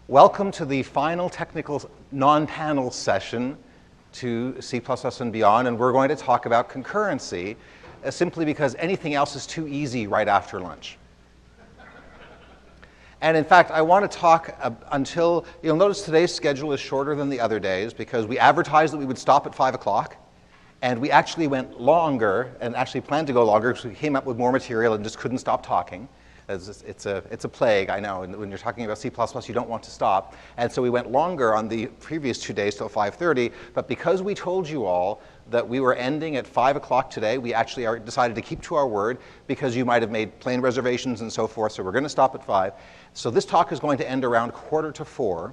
Welcome to the final technical non-panel session to C++ and beyond, and we're going to talk about concurrency simply because anything else is too easy right after lunch. And in fact, I want to talk until, you'll notice today's schedule is shorter than the other days because we advertised that we would stop at 5 o'clock, and we actually went longer and actually planned to go longer because we came up with more material and just couldn't stop talking. It's a plague, I know, and when you're talking about C++, you don't want to stop. And so we went longer on the previous 2 days till 5:30, but because we told you all that we were ending at 5 o'clock today, we actually decided to keep to our word because you might have made plane reservations and so forth, so we're going to stop at 5. So this talk is going to end around 3:45,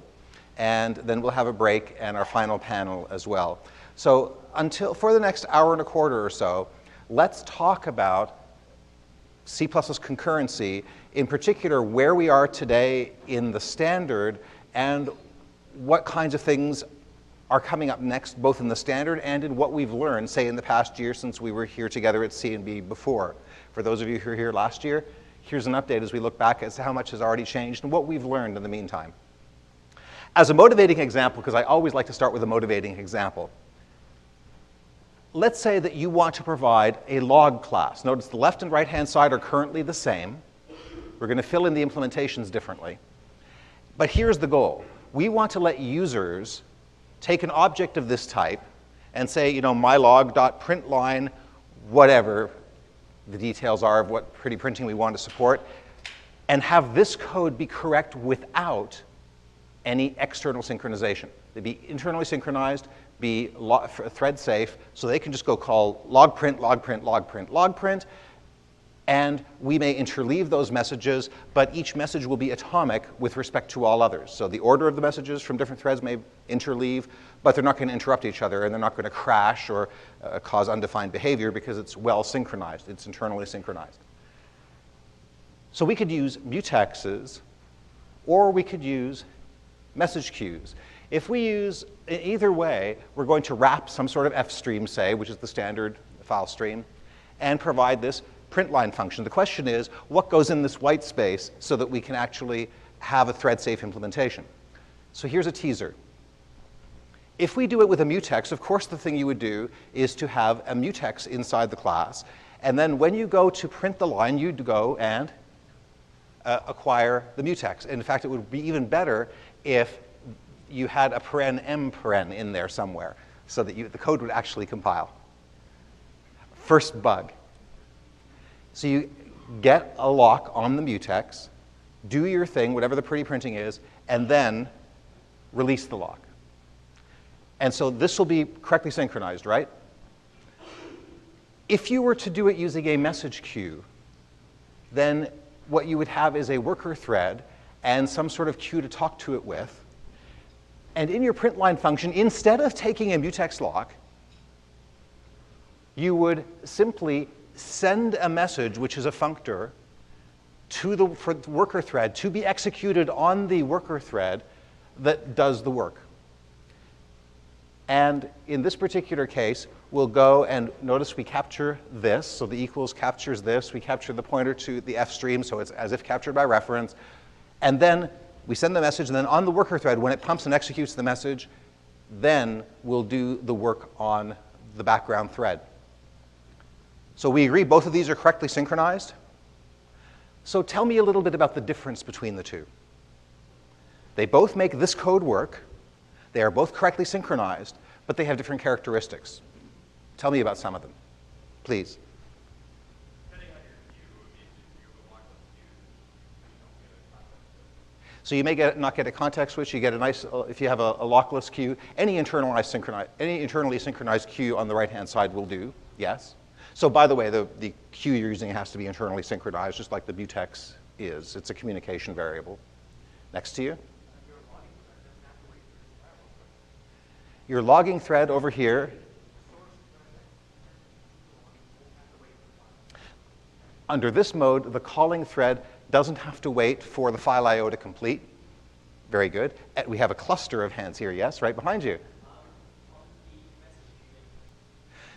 and then we'll have a break and our final panel as well. So for the next hour and a quarter or so, let's talk about C++ concurrency, in particular where we are today in the standard and what kinds of things are coming up next, both in the standard and in what we've learned, say, in the past year since we were here together at C&B before. For those of you who were here last year, here's an update as we look back as to how much has already changed and what we've learned in the meantime. As a motivating example, because I always like to start with a motivating example, let's say that you want to provide a log class. Notice the left and right-hand side are currently the same. We're going to fill in the implementations differently. But here's the goal. We want to let users take an object of this type and say, you know, mylog.println, whatever the details are of what pretty printing we want to support, and have this code be correct without any external synchronization. They'd be internally synchronized, be thread safe, so they can just go call logprint, logprint, logprint, logprint, and we may interleave those messages, but each message will be atomic with respect to all others. So the order of the messages from different threads may interleave, but they're not going to interrupt each other, and they're not going to crash or cause undefined behavior because it's well synchronized. It's internally synchronized. So we could use mutexes, or we could use message queues. If we use, either way, we're going to wrap some sort of F stream, say, which is the standard file stream, and provide this println function. The question is, what goes in this white space so that we can actually have a thread-safe implementation? So here's a teaser. If we do it with a mutex, of course the thing you would do is to have a mutex inside the class, and then when you go to print the line, you'd go and acquire the mutex. In fact, it would be even better if you had a paren m paren in there somewhere so that the code would actually compile. First bug. So you get a lock on the mutex, do your thing, whatever the pretty printing is, and then release the lock. And so this will be correctly synchronized, right? If you were to do it using a message queue, then what you would have is a worker thread and some sort of queue to talk to it with. And in your println function, instead of taking a mutex lock, you would simply send a message, which is a functor, to the worker thread to be executed on the worker thread that does the work. And in this particular case, we'll go and notice we capture this. So the equals captures this. We capture the pointer to the F stream, so it's as if captured by reference. And then we send the message, and then on the worker thread, when it pumps and executes the message, then we'll do the work on the background thread. So we agree both of these are correctly synchronized. So tell me a little bit about the difference between the two. They both make this code work. They are both correctly synchronized, but they have different characteristics. Tell me about some of them, please. So you may not get a context switch. You get a nice, if you have a lockless queue, any internally synchronized queue on the right-hand side will do, yes. So by the way, the queue you're using has to be internally synchronized, just like the mutex is. It's a communication variable. Next to you. Your logging thread over here. Under this mode, the calling thread doesn't have to wait for the file I/O to complete. Very good. We have a cluster of hands here, yes, right behind you.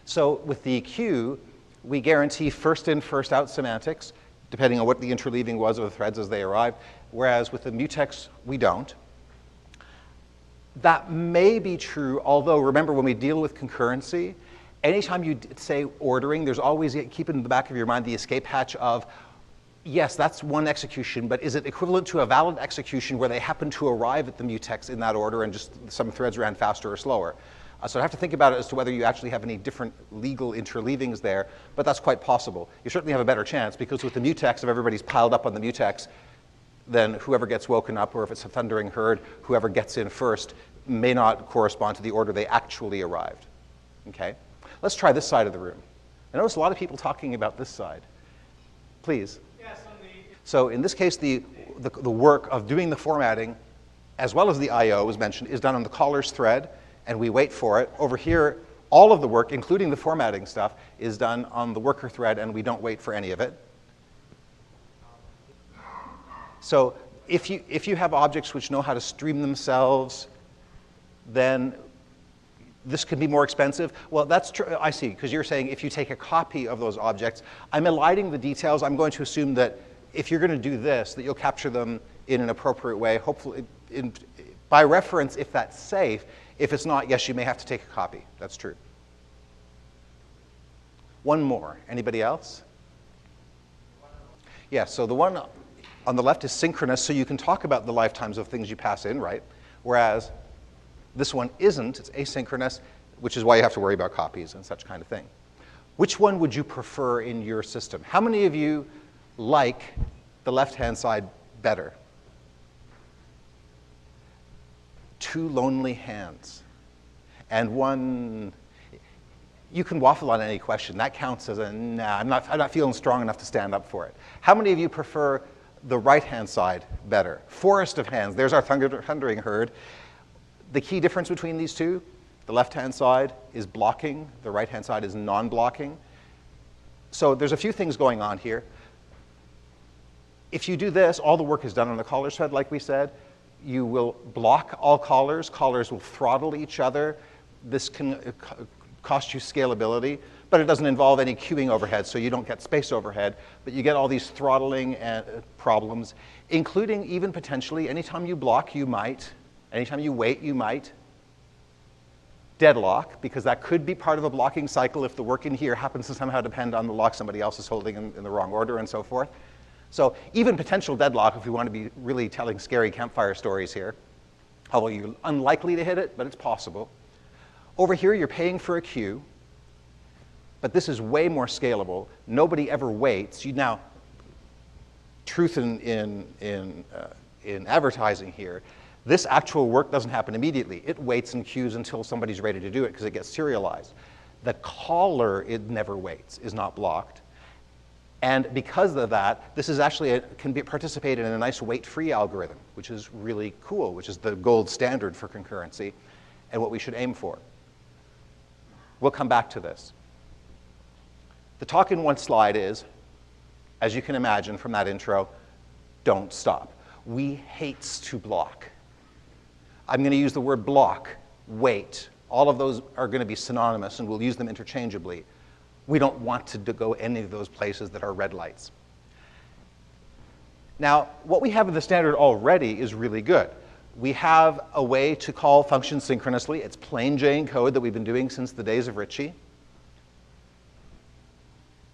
So with the queue, we guarantee first in, first out semantics. depending on what the interleaving was of the threads as they arrived, whereas with the mutex, we don't. That may be true, although remember when we deal with concurrency, anytime you say ordering, there's always, keep in the back of your mind the escape hatch of, yes, that's one execution, but is it equivalent to a valid execution where they happen to arrive at the mutex in that order and just some threads ran faster or slower? So I have to think about it as to whether you actually have any different legal interleavings there, but that's quite possible. You certainly have a better chance because with the mutex, if everybody's piled up on the mutex, then whoever gets woken up, or if it's a thundering herd, whoever gets in first may not correspond to the order they actually arrived. Okay? Let's try this side of the room. I notice a lot of people talking about this side. Please. Yes, so in this case, the work of doing the formatting, as well as the I/O was mentioned, is done on the caller's thread, and we wait for it. Over here, all of the work, including the formatting stuff, is done on the worker thread, and we don't wait for any of it. So if you have objects which know how to stream themselves, then this could be more expensive. Well, that's true. I see, because you're saying if you take a copy of those objects, I'm eliding the details. I'm going to assume that if you're going to do this, that you'll capture them in an appropriate way, hopefully by reference if that's safe. If it's not, yes, you may have to take a copy. That's true. One more. Anybody else? Yeah, so the one on the left is synchronous, so you can talk about the lifetimes of things you pass in, right? Whereas this one isn't. It's asynchronous, which is why you have to worry about copies and such kind of thing. Which one would you prefer in your system? How many of you like the left-hand side better? Two lonely hands. And one, you can waffle on any question. That counts as a, nah, I'm not feeling strong enough to stand up for it. How many of you prefer the right-hand side better? Forest of hands. There's our thundering herd. The key difference between these two, the left-hand side is blocking, the right-hand side is non-blocking. So there's a few things going on here. If you do this, all the work is done on the caller's thread, like we said. You will block all callers. Callers will throttle each other. This can cost you scalability, but it doesn't involve any queuing overhead, so you don't get space overhead, but you get all these throttling problems, including even potentially anytime you block, you might, anytime you wait, you might deadlock, because that could be part of a blocking cycle if the work in here happens to somehow depend on the lock somebody else is holding in the wrong order and so forth. So even potential deadlock, if we want to be really telling scary campfire stories here, although you're unlikely to hit it, but it's possible. Over here, you're paying for a queue, but this is way more scalable. Nobody ever waits. Now, truth in advertising here, this actual work doesn't happen immediately. It waits and queues until somebody's ready to do it because it gets serialized. The caller, it never waits, is not blocked. And because of that, this is actually can participate in a nice wait-free algorithm, which is really cool, which is the gold standard for concurrency and what we should aim for. We'll come back to this. The talk in one slide is, as you can imagine from that intro, don't stop. We hate to block. I'm going to use the word block, wait. All of those are going to be synonymous, and we'll use them interchangeably. We don't want to go any of those places that are red lights. Now, what we have in the standard already is really good. We have a way to call functions synchronously. It's plain Jane code that we've been doing since the days of Ritchie.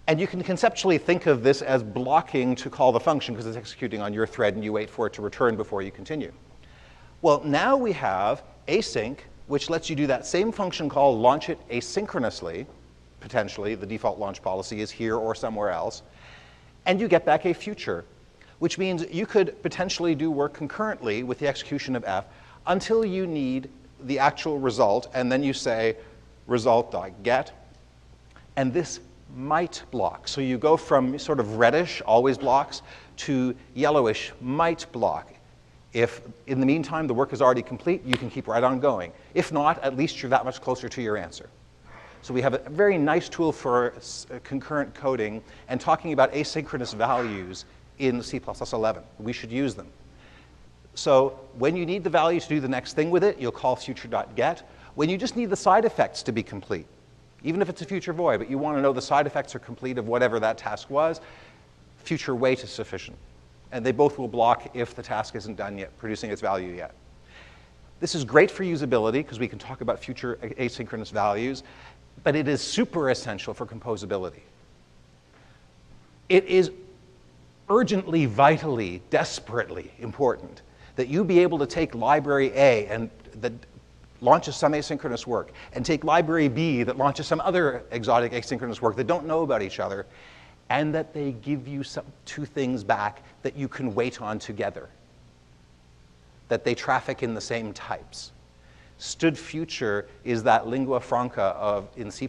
And you can conceptually think of this as blocking to call the function because it's executing on your thread and you wait for it to return before you continue. Well, now we have async, which lets you do that same function call, launch it asynchronously. Potentially, the default launch policy is here or somewhere else, and you get back a future, which means you could potentially do work concurrently with the execution of F until you need the actual result, and then you say result.get, and this might block. So you go from sort of reddish, always blocks, to yellowish, might block. If in the meantime the work is already complete, you can keep right on going. If not, at least you're that much closer to your answer. So we have a very nice tool for concurrent coding and talking about asynchronous values in C++11. We should use them. So when you need the value to do the next thing with it, you'll call future.get. When you just need the side effects to be complete, even if it's a future void, but you want to know the side effects are complete of whatever that task was, future wait is sufficient. And they both will block if the task isn't done yet, producing its value yet. This is great for usability because we can talk about future asynchronous values, but it is super essential for composability. It is urgently, vitally, desperately important that you be able to take library A and that launches some asynchronous work, and take library B that launches some other exotic asynchronous work that don't know about each other, and that they give you two things back that you can wait on together, that they traffic in the same types. Stood future is that lingua franca in C++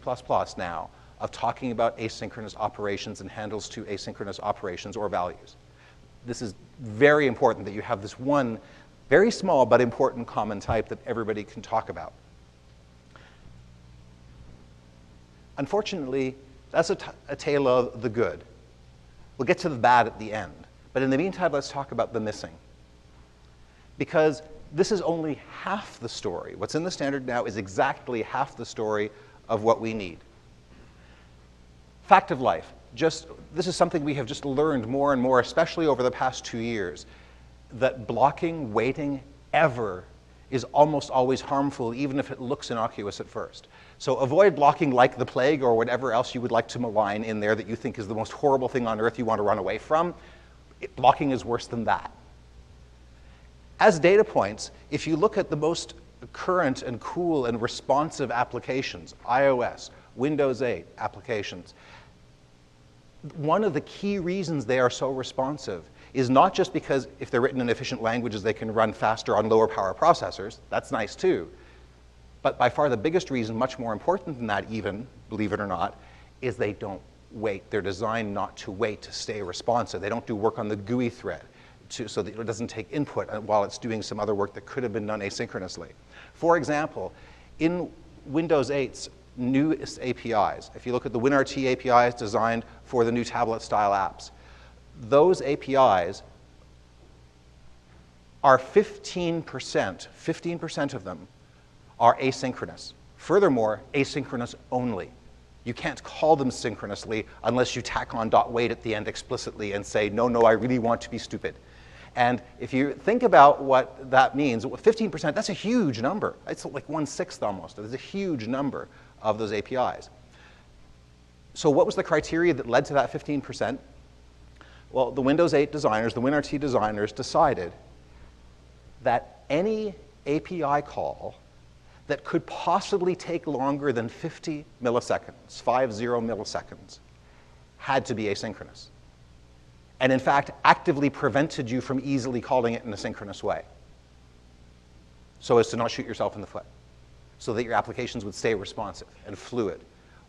now of talking about asynchronous operations and handles to asynchronous operations or values. This is very important that you have this one very small but important common type that everybody can talk about. Unfortunately, that's a tale of the good. We'll get to the bad at the end. But in the meantime, let's talk about the missing. Because this is only half the story. What's in the standard now is exactly half the story of what we need. Fact of life. This is something we have just learned more and more, especially over the past 2 years, that blocking, waiting, ever is almost always harmful, even if it looks innocuous at first. So avoid blocking like the plague or whatever else you would like to malign in there that you think is the most horrible thing on earth you want to run away from. Blocking is worse than that. As data points, if you look at the most current and cool and responsive applications, iOS, Windows 8 applications, one of the key reasons they are so responsive is not just because if they're written in efficient languages, they can run faster on lower power processors. That's nice too. But by far the biggest reason, much more important than that even, believe it or not, is they don't wait. They're designed not to wait, to stay responsive. They don't do work on the GUI thread so that it doesn't take input while it's doing some other work that could have been done asynchronously. For example, in Windows 8's newest APIs, if you look at the WinRT APIs designed for the new tablet-style apps, those APIs are 15% of them are asynchronous. Furthermore, asynchronous only. You can't call them synchronously unless you tack on .wait at the end explicitly and say, no, I really want to be stupid. And if you think about what that means, 15%, that's a huge number. It's like 1/6 almost. There's a huge number of those APIs. So what was the criteria that led to that 15%? Well, the Windows 8 designers, the WinRT designers decided that any API call that could possibly take longer than 50 milliseconds, 50 milliseconds, had to be asynchronous. And in fact, actively prevented you from easily calling it in a synchronous way, so as to not shoot yourself in the foot, so that your applications would stay responsive and fluid,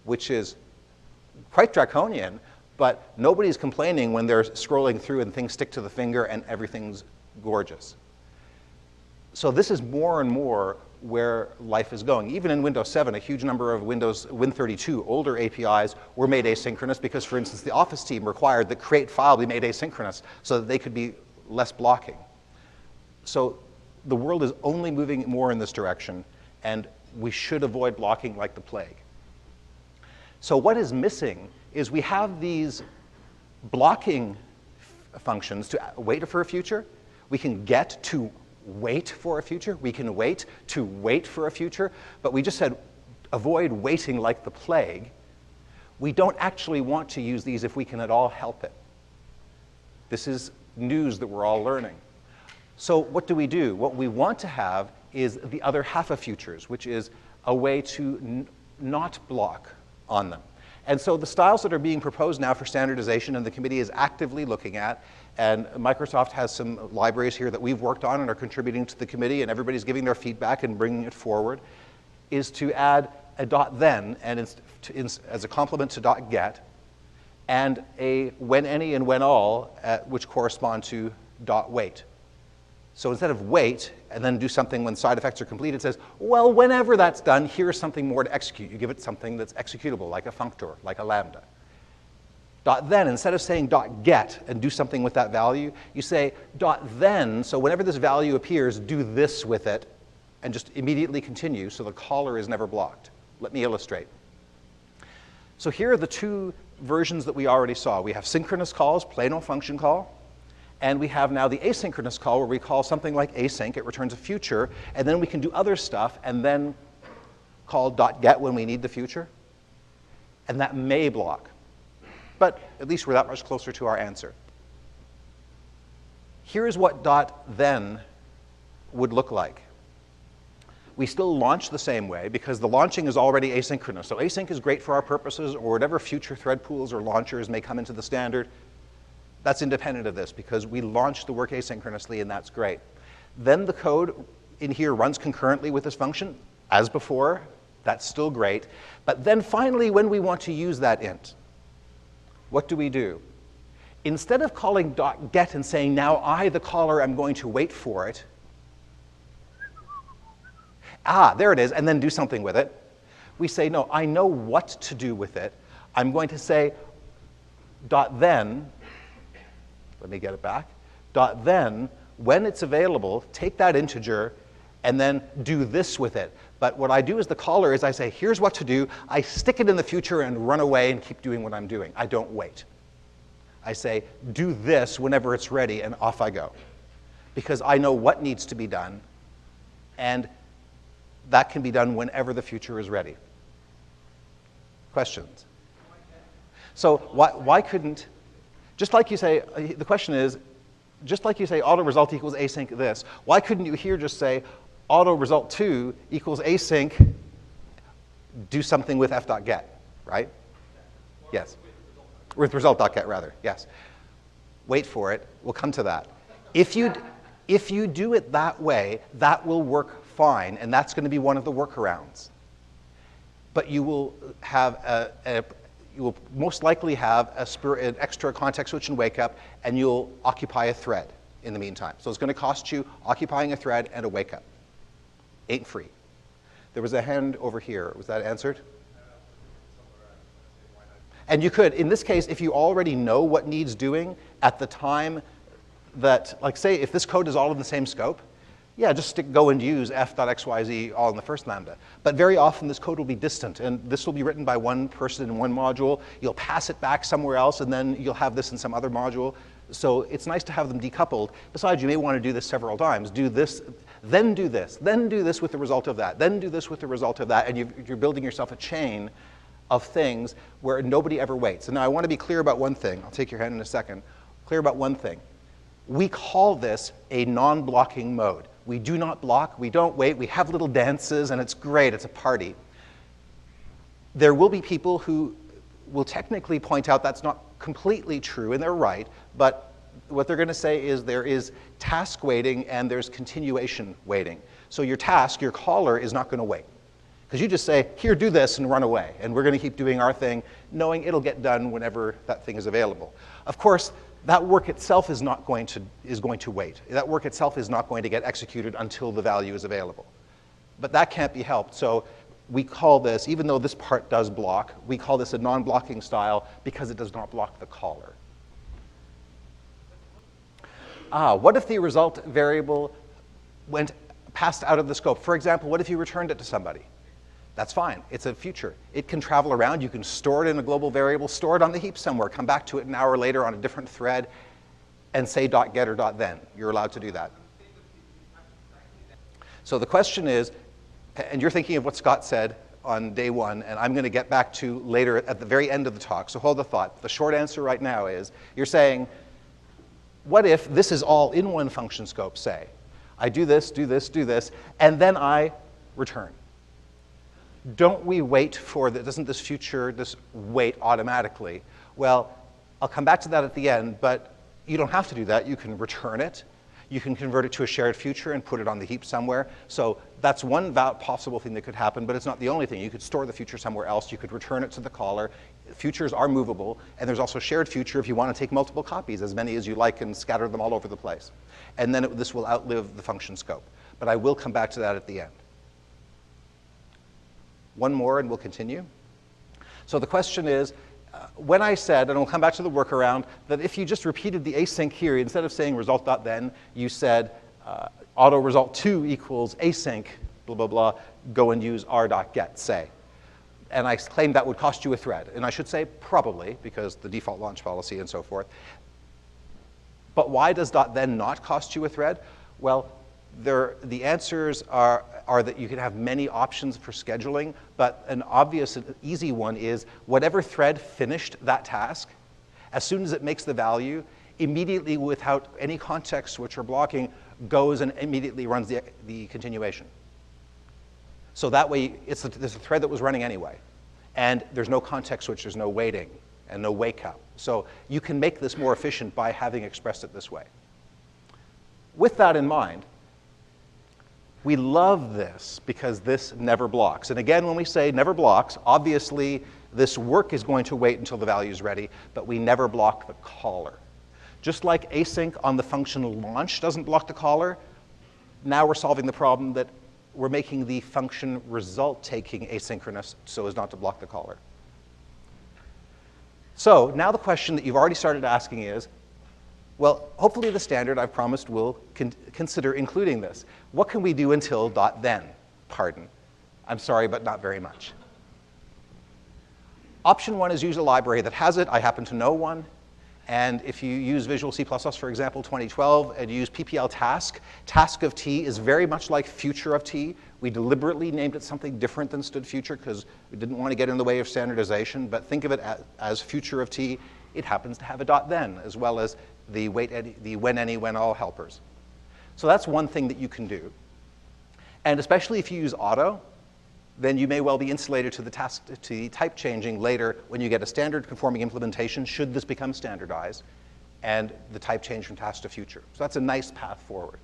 which is quite draconian, but nobody's complaining when they're scrolling through and things stick to the finger and everything's gorgeous. So this is more and more where life is going. Even in Windows 7, a huge number of Win32 older APIs were made asynchronous because, for instance, the Office team required that create file be made asynchronous so that they could be less blocking. So the world is only moving more in this direction, and we should avoid blocking like the plague. So what is missing is we have these blocking functions to wait for a future. We can get to wait for a future. We can wait to wait for a future. But we just said avoid waiting like the plague. We don't actually want to use these if we can at all help it. This is news that we're all learning. So what do? What we want to have is the other half of futures, which is a way to not block on them. And so the styles that are being proposed now for standardization, and the committee is actively looking at, and Microsoft has some libraries here that we've worked on and are contributing to the committee, and everybody's giving their feedback and bringing it forward, is to add a .then and as a complement to .get, and a when any and when all, which correspond to .wait. So instead of wait and then do something when side effects are complete, it says, well, whenever that's done, here's something more to execute. You give it something that's executable, like a functor, like a lambda. .then, instead of saying .get and do something with that value, you say .then, so whenever this value appears, do this with it, and just immediately continue so the caller is never blocked. Let me illustrate. So here are the two versions that we already saw. We have synchronous calls, plain old function call, And we have now the asynchronous call where we call something like async, it returns a future, and then we can do other stuff and then call .get when we need the future. And that may block. But at least we're that much closer to our answer. Here's what .then would look like. We still launch the same way because the launching is already asynchronous. So async is great for our purposes, or whatever future thread pools or launchers may come into the standard. That's independent of this because we launch the work asynchronously, and that's great. Then the code in here runs concurrently with this function, as before. That's still great. But then finally, when we want to use that int, what do? Instead of calling .get and saying, now I, the caller, am going to wait for it, there it is, and then do something with it. We say, no, I know what to do with it. I'm going to say .then, let me get it back, .then, when it's available, take that integer and then do this with it. But what I do as the caller is I say, here's what to do. I stick it in the future and run away and keep doing what I'm doing. I don't wait. I say, do this whenever it's ready, and off I go. Because I know what needs to be done, and that can be done whenever the future is ready. Questions? So why couldn't, just like you say, the question is, just like you say auto result equals async this, why couldn't you here just say auto result 2 equals async, do something with f.get, right? Yes. With result.get, rather, yes. Wait for it. We'll come to that. If you do it that way, that will work fine, and that's going to be one of the workarounds. But you will have you will most likely have an extra context switch and wake up, and you'll occupy a thread in the meantime. So it's going to cost you occupying a thread and a wake up. Ain't free. There was a hand over here. Was that answered? And you could, in this case, if you already know what needs doing at the time that, like say, if this code is all in the same scope, yeah, just stick go and use f.xyz all in the first lambda. But very often this code will be distant, and this will be written by one person in one module. You'll pass it back somewhere else, and then you'll have this in some other module. So it's nice to have them decoupled. Besides, you may want to do this several times. Do this, then do this with the result of that, then do this with the result of that, and you're building yourself a chain of things where nobody ever waits. And now I want to be clear about one thing. I'll take your hand in a second. Clear about one thing. We call this a non-blocking mode. We do not block, we don't wait, we have little dances, and it's great, it's a party. There will be people who will technically point out that's not completely true, and they're right, but what they're going to say is there is task waiting and there's continuation waiting. So your task, your caller, is not going to wait. Because you just say, here, do this, and run away, and we're going to keep doing our thing, knowing it'll get done whenever that thing is available. Of course, that work itself is going to wait. That work itself is not going to get executed until the value is available. But that can't be helped. So we call this, even though this part does block, we call this a non-blocking style because it does not block the caller. What if the result variable passed out of the scope? For example, what if you returned it to somebody? That's fine. It's a future. It can travel around. You can store it in a global variable, store it on the heap somewhere, come back to it an hour later on a different thread, and say .get or .then. You're allowed to do that. So the question is, and you're thinking of what Scott said on day one, and I'm going to get back to later at the very end of the talk, so hold the thought. The short answer right now is, you're saying, what if this is all in one function scope, say? I do this, and then I return. Don't we wait for, doesn't this future, this wait automatically? Well, I'll come back to that at the end, but you don't have to do that. You can return it. You can convert it to a shared future and put it on the heap somewhere. So that's one possible thing that could happen, but it's not the only thing. You could store the future somewhere else. You could return it to the caller. Futures are movable, and there's also shared future if you want to take multiple copies, as many as you like, and scatter them all over the place. And then this will outlive the function scope. But I will come back to that at the end. One more and we'll continue. So the question is, when I said, and we'll come back to the workaround, that if you just repeated the async here, instead of saying result.then, you said auto result 2 equals async, blah, blah, blah, go and use r.get, say. And I claimed that would cost you a thread. And I should say probably, because the default launch policy and so forth. But why does .then not cost you a thread? Well, the answers are that you can have many options for scheduling, but an obvious and easy one is whatever thread finished that task, as soon as it makes the value, immediately without any context switch or blocking, goes and immediately runs the continuation. So that way, there's a thread that was running anyway, and there's no context switch, there's no waiting, and no wake up. So you can make this more efficient by having expressed it this way. With that in mind, we love this because this never blocks. And again, when we say never blocks, obviously this work is going to wait until the value is ready, but we never block the caller. Just like async on the function launch doesn't block the caller, now we're solving the problem that we're making the function result taking asynchronous so as not to block the caller. So now the question that you've already started asking is, well, hopefully the standard I've promised will consider including this. What can we do until .then? Pardon. I'm sorry, but not very much. Option 1 is use a library that has it. I happen to know one. And if you use Visual C++, for example, 2012, and use PPL task, task of T is very much like future of T. We deliberately named it something different than stood future because we didn't want to get in the way of standardization, but think of it as future of T. It happens to have a .then, as well as the when any, when all helpers. So that's one thing that you can do. And especially if you use auto, then you may well be insulated to the type changing later when you get a standard conforming implementation, should this become standardized, and the type change from task to future. So that's a nice path forward.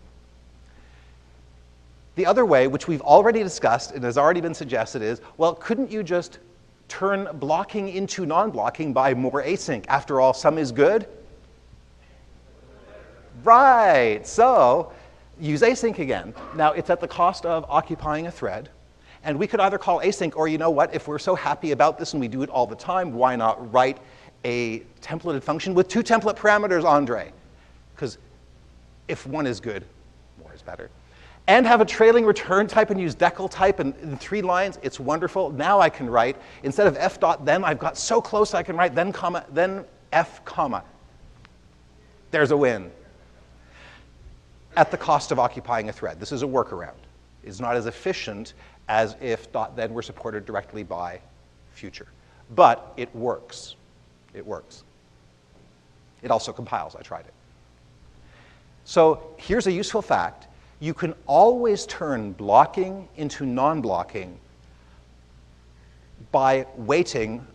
The other way, which we've already discussed and has already been suggested, is, well, couldn't you just turn blocking into non-blocking by more async? After all, some is good. Right, so use async again. Now, it's at the cost of occupying a thread. And we could either call async, or you know what, if we're so happy about this and we do it all the time, why not write a templated function with 2 template parameters, Andre? Because if one is good, more is better. And have a trailing return type and use decal type and in 3 lines, it's wonderful. Now I can write, instead of f.then, I've got so close I can write then comma, then f comma. There's a win. At the cost of occupying a thread. This is a workaround. It's not as efficient as if .then were supported directly by future. But it works. It works. It also compiles. I tried it. So here's a useful fact. You can always turn blocking into non-blocking by waiting,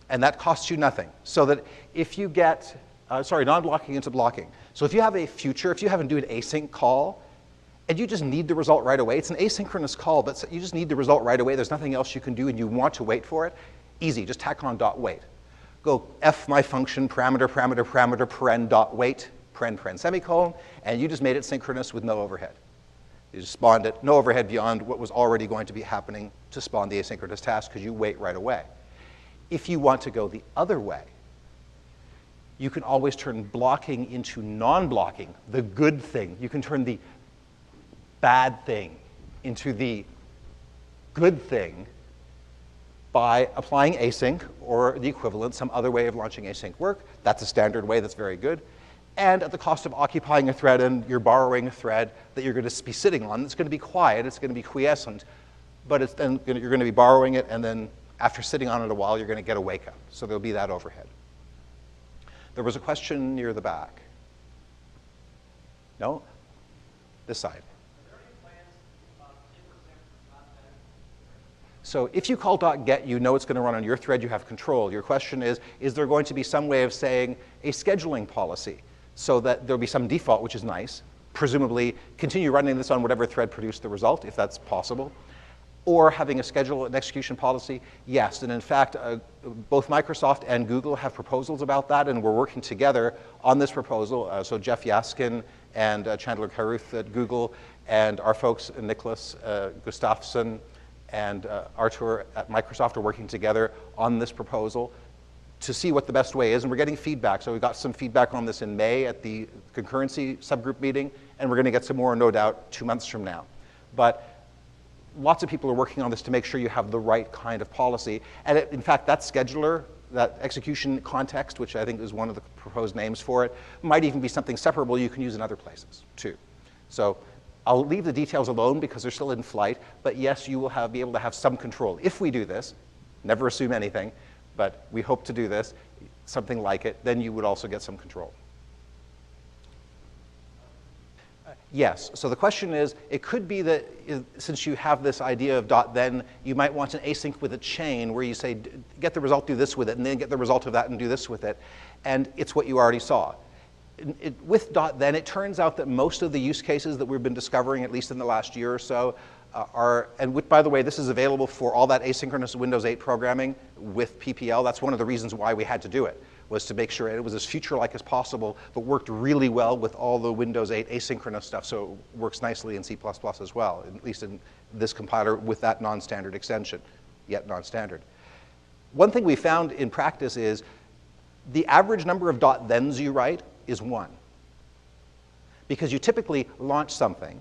and that costs you nothing. So that if you get, non-blocking into blocking. So if you have a future, if you have to do an async call, and you just need the result right away, it's an asynchronous call, but you just need the result right away, there's nothing else you can do, and you want to wait for it, easy, just tack on .wait. Go f my function, parameter, paren .wait, paren semicolon, and you just made it synchronous with no overhead. You just spawned it, no overhead beyond what was already going to be happening to spawn the asynchronous task, because you wait right away. If you want to go the other way, you can always turn blocking into non-blocking, the good thing. You can turn the bad thing into the good thing by applying async or the equivalent, some other way of launching async work. That's a standard way that's very good. And at the cost of occupying a thread, and you're borrowing a thread that you're going to be sitting on. It's going to be quiet, it's going to be quiescent, but you're going to be borrowing it, and then after sitting on it a while, you're going to get a wake up. So there'll be that overhead. There was a question near the back. No? This side. So if you call .get, you know it's going to run on your thread, you have control. Your question is there going to be some way of saying a scheduling policy so that there'll be some default, which is nice, presumably continue running this on whatever thread produced the result, if that's possible, or having a schedule and execution policy? Yes, and in fact, both Microsoft and Google have proposals about that, and we're working together on this proposal. So Jeff Yaskin and Chandler Caruth at Google, and our folks, Nicholas Gustafsson, and Artur at Microsoft are working together on this proposal to see what the best way is, and we're getting feedback. So we got some feedback on this in May at the concurrency subgroup meeting, and we're going to get some more, no doubt, 2 months from now. But lots of people are working on this to make sure you have the right kind of policy. And in fact, that scheduler that execution context, which I think is one of the proposed names for it, might even be something separable you can use in other places too. So I'll leave the details alone because they're still in flight, but yes, you will be able to have some control. If we do this, never assume anything, but we hope to do this, something like it, then you would also get some control. Yes, so the question is, it could be that since you have this idea of dot then, you might want an async with a chain where you say, get the result, do this with it, and then get the result of that and do this with it. And it's what you already saw. With dot then, it turns out that most of the use cases that we've been discovering, at least in the last year or so, by the way, this is available for all that asynchronous Windows 8 programming with PPL. That's one of the reasons why we had to do it, was to make sure it was as future-like as possible, but worked really well with all the Windows 8 asynchronous stuff, so it works nicely in C++ as well, at least in this compiler with that non-standard extension, yet non-standard. One thing we found in practice is the average number of dot thens you write is 1. Because you typically launch something,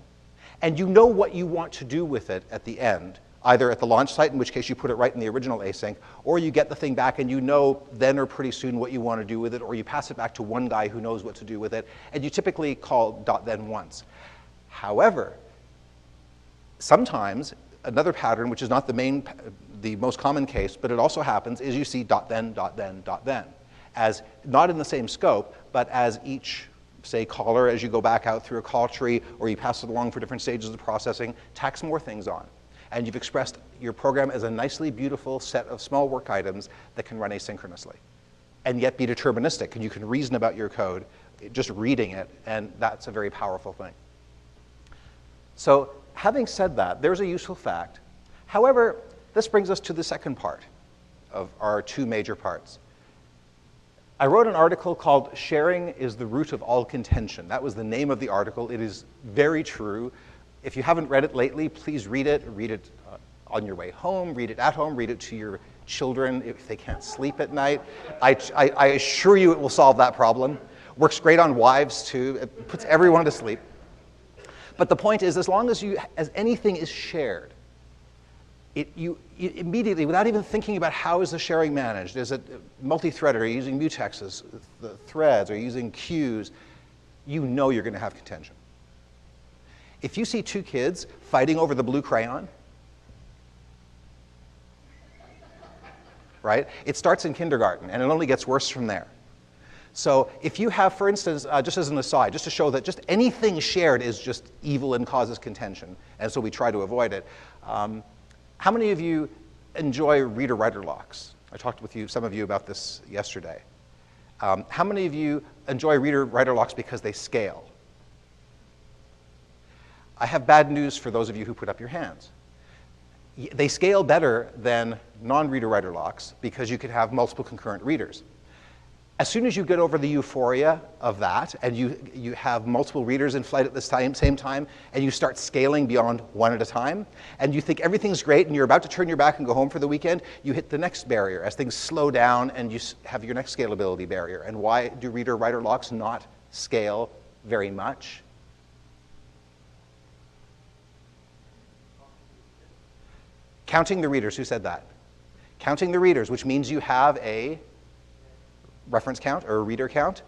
and you know what you want to do with it at the end, either at the launch site, in which case you put it right in the original async, or you get the thing back and you know then or pretty soon what you want to do with it, or you pass it back to one guy who knows what to do with it, and you typically call dot then once. However, sometimes another pattern, which is not the most common case, but it also happens, is you see dot then, dot then, dot then, as not in the same scope, but as each, say, caller, as you go back out through a call tree, or you pass it along for different stages of processing, tacks more things on. And you've expressed your program as a nicely beautiful set of small work items that can run asynchronously, and yet be deterministic, and you can reason about your code just reading it, and that's a very powerful thing. So having said that, there's a useful fact. However, this brings us to the second part of our two major parts. I wrote an article called "Sharing is the Root of All Contention." That was the name of the article. It is very true. If you haven't read it lately, please read it. Read it on your way home, read it at home, read it to your children if they can't sleep at night. I assure you it will solve that problem. Works great on wives too. It puts everyone to sleep. But the point is, as long as anything is shared, you immediately, without even thinking about how is the sharing managed, is it multi-threaded, are you using mutexes, the threads, are you using queues, you know you're going to have contention. If you see two kids fighting over the blue crayon, right, it starts in kindergarten, and it only gets worse from there. So if you have, for instance, just as an aside, just to show that just anything shared is just evil and causes contention, and so we try to avoid it. How many of you enjoy reader-writer locks? I talked with some of you about this yesterday. How many of you enjoy reader-writer locks because they scale? I have bad news for those of you who put up your hands. They scale better than non-reader-writer locks because you can have multiple concurrent readers. As soon as you get over the euphoria of that, and you have multiple readers in flight at the same time, and you start scaling beyond one at a time, and you think everything's great, and you're about to turn your back and go home for the weekend, you hit the next barrier as things slow down, and you have your next scalability barrier. And why do reader-writer locks not scale very much? Counting the readers, who said that? Counting the readers, which means you have a reference count or a reader count.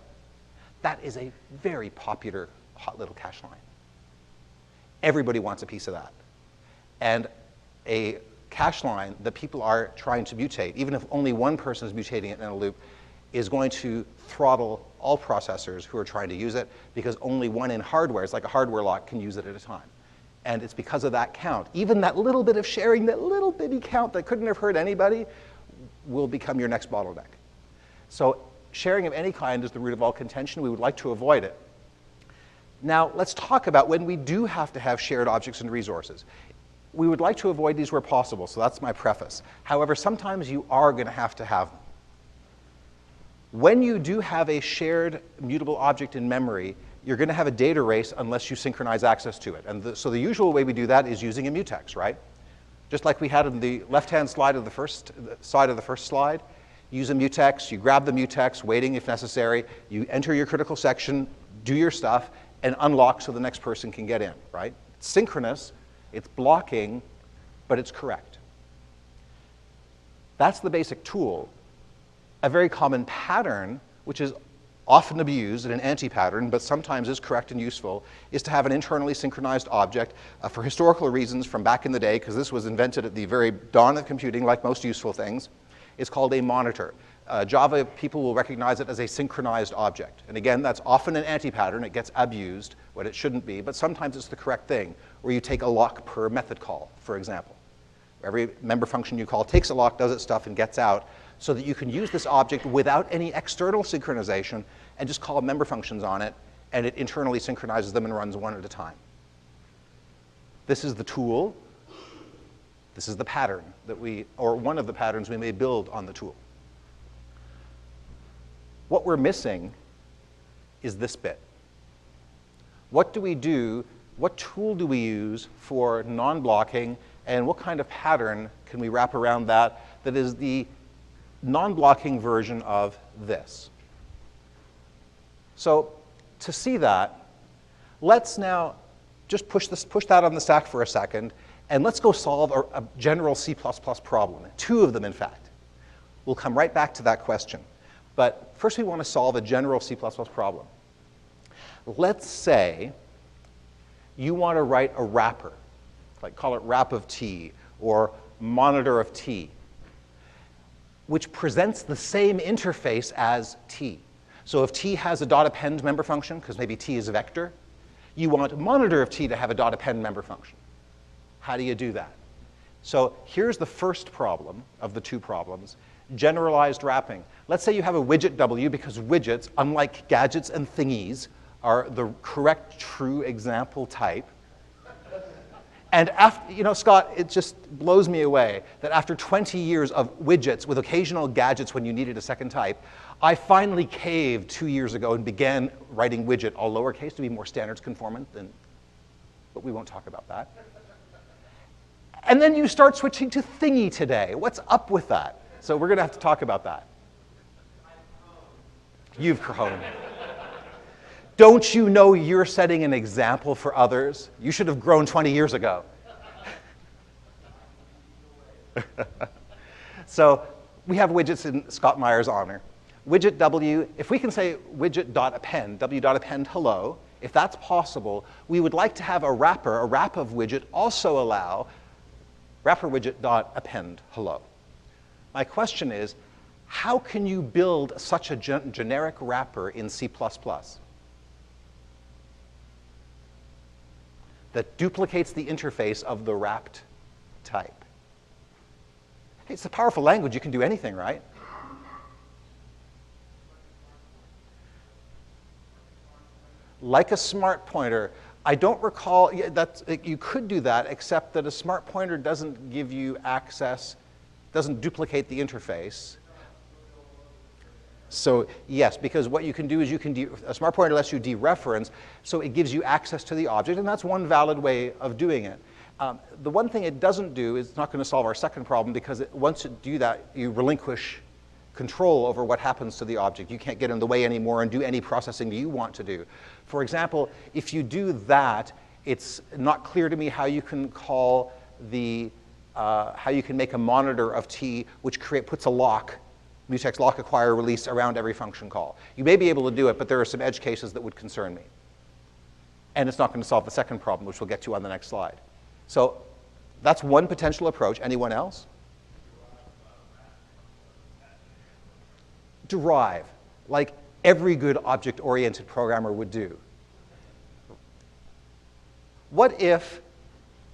That is a very popular hot little cache line. Everybody wants a piece of that. And a cache line that people are trying to mutate, even if only one person is mutating it in a loop, is going to throttle all processors who are trying to use it, because only one in hardware, it's like a hardware lock, can use it at a time. And it's because of that count. Even that little bit of sharing, that little bitty count that couldn't have hurt anybody, will become your next bottleneck. So sharing of any kind is the root of all contention. We would like to avoid it. Now, let's talk about when we do have to have shared objects and resources. We would like to avoid these where possible, so that's my preface. However, sometimes you are going to have them. When you do have a shared mutable object in memory, you're going to have a data race unless you synchronize access to it. And so the usual way we do that is using a mutex, right? Just like we had in the left-hand slide of the first slide. Use a mutex, you grab the mutex, waiting if necessary, you enter your critical section, do your stuff, and unlock so the next person can get in, right? It's synchronous, it's blocking, but it's correct. That's the basic tool. A very common pattern, which is often abused in an anti-pattern, but sometimes is correct and useful, is to have an internally synchronized object for historical reasons from back in the day, because this was invented at the very dawn of computing, like most useful things. It's called a monitor. Java people will recognize it as a synchronized object. And again, that's often an anti-pattern. It gets abused when it shouldn't be, but sometimes it's the correct thing, where you take a lock per method call, for example. Every member function you call takes a lock, does its stuff, and gets out, so that you can use this object without any external synchronization and just call member functions on it, and it internally synchronizes them and runs one at a time. This is the tool. This is the pattern that or one of the patterns we may build on the tool. What we're missing is this bit. What do we do? What tool do we use for non-blocking, and what kind of pattern can we wrap around that is the non-blocking version of this? So to see that, let's now just push that on the stack for a second, and let's go solve a general C++ problem, two of them, in fact. We'll come right back to that question. But first we want to solve a general C++ problem. Let's say you want to write a wrapper, like call it wrap of T or monitor of T, which presents the same interface as T. So if T has a .append member function, because maybe T is a vector, you want monitor of T to have a .append member function. How do you do that? So here's the first problem of the two problems, generalized wrapping. Let's say you have a widget W, because widgets, unlike gadgets and thingies, are the correct, true example type. And after, Scott, it just blows me away that after 20 years of widgets with occasional gadgets when you needed a second type, I finally caved 2 years ago and began writing widget, all lowercase, to be more standards conformant, but we won't talk about that. And then you start switching to thingy today. What's up with that? So we're going to have to talk about that. You've grown. Don't you know you're setting an example for others? You should have grown 20 years ago. So we have widgets in Scott Meyer's honor. Widget W, if we can say widget.append, w.append hello, if that's possible, we would like to have a wrap of widget, also allow wrapper widget.append hello. My question is, how can you build such a generic wrapper in C++? That duplicates the interface of the wrapped type. Hey, it's a powerful language. You can do anything, right? Like a smart pointer. I don't recall that you could do that, except that a smart pointer doesn't give you access, doesn't duplicate the interface. So yes, because what you can do is a smart pointer lets you dereference, so it gives you access to the object, and that's one valid way of doing it. The one thing it doesn't do is it's not going to solve our second problem, because once you do that, you relinquish control over what happens to the object. You can't get in the way anymore and do any processing you want to do. For example, if you do that, it's not clear to me how you can call how you can make a monitor of T which puts a lock, mutex lock acquire release, around every function call. You may be able to do it, but there are some edge cases that would concern me. And it's not going to solve the second problem, which we'll get to on the next slide. So that's one potential approach. Anyone else? Derive, like every good object-oriented programmer would do. What if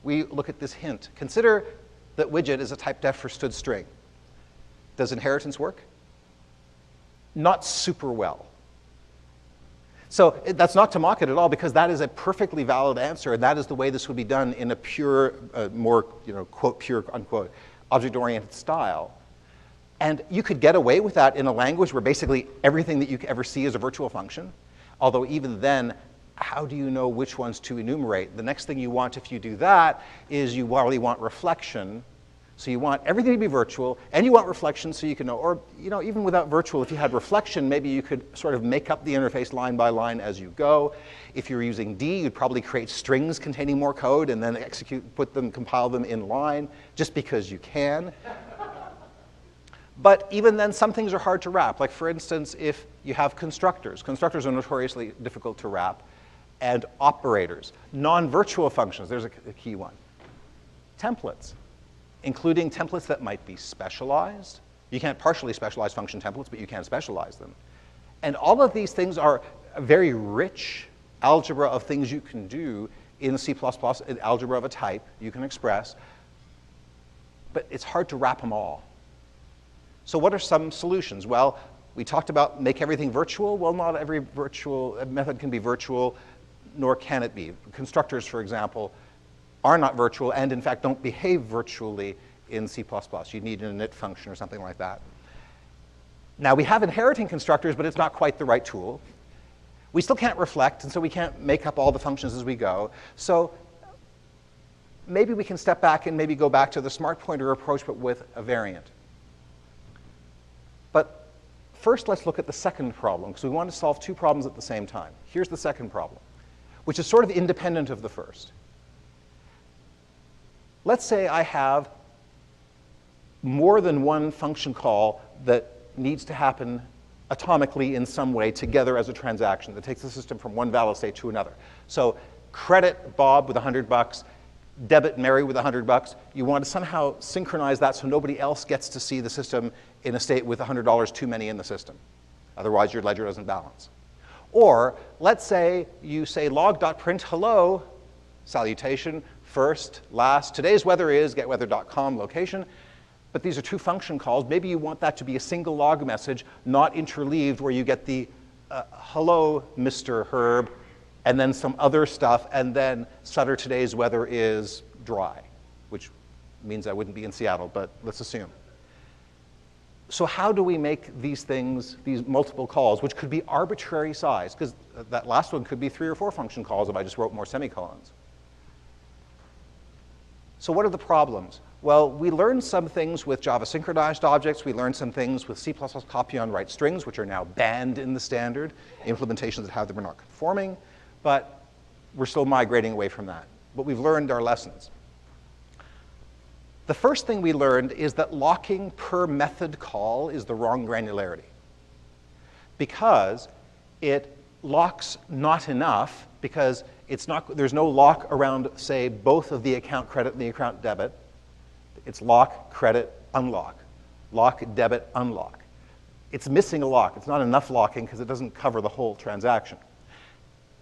we look at this hint? Consider that widget is a type def for stood string. Does inheritance work? Not super well. So that's not to mock it at all, because that is a perfectly valid answer, and that is the way this would be done in a pure, more, quote, pure, unquote, object-oriented style. And you could get away with that in a language where basically everything that you ever see is a virtual function. Although even then, how do you know which ones to enumerate? The next thing you want, if you do that, is you really want reflection. So you want everything to be virtual, and you want reflection so you can know, or even without virtual, if you had reflection, maybe you could sort of make up the interface line by line as you go. If you're using D, you'd probably create strings containing more code and then compile them in line, just because you can. But even then, some things are hard to wrap. Like, for instance, if you have constructors. Constructors are notoriously difficult to wrap. And operators. Non-virtual functions, there's a key one. Templates, including templates that might be specialized. You can't partially specialize function templates, but you can specialize them. And all of these things are a very rich algebra of things you can do in C++, an algebra of a type you can express. But it's hard to wrap them all. So what are some solutions? Well, we talked about make everything virtual. Well, not every virtual method can be virtual, nor can it be. Constructors, for example, are not virtual and, in fact, don't behave virtually in C++. You need an init function or something like that. Now, we have inheriting constructors, but it's not quite the right tool. We still can't reflect, and so we can't make up all the functions as we go. So maybe we can step back and maybe go back to the smart pointer approach, but with a variant. But first, let's look at the second problem, because we want to solve two problems at the same time. Here's the second problem, which is sort of independent of the first. Let's say I have more than one function call that needs to happen atomically in some way together as a transaction that takes the system from one valid state to another. So credit Bob with $100, debit Mary with $100. You want to somehow synchronize that so nobody else gets to see the system in a state with $100 too many in the system. Otherwise, your ledger doesn't balance. Or let's say you say log.print hello, salutation, first, last, today's weather is getweather.com location. But these are two function calls. Maybe you want that to be a single log message, not interleaved, where you get the hello, Mr. Herb, and then some other stuff, and then Sutter, today's weather is dry, which means I wouldn't be in Seattle, but let's assume. So how do we make these things, these multiple calls, which could be arbitrary size, because that last one could be 3 or 4 function calls if I just wrote more semicolons. So what are the problems? Well, we learned some things with Java synchronized objects. We learned some things with C++ copy on write strings, which are now banned in the standard. Implementations that have them are not conforming, but we're still migrating away from that. But we've learned our lessons. The first thing we learned is that locking per method call is the wrong granularity, because it locks not enough, because there's no lock around, say, both of the account credit and the account debit. It's lock, credit, unlock. Lock, debit, unlock. It's missing a lock. It's not enough locking because it doesn't cover the whole transaction.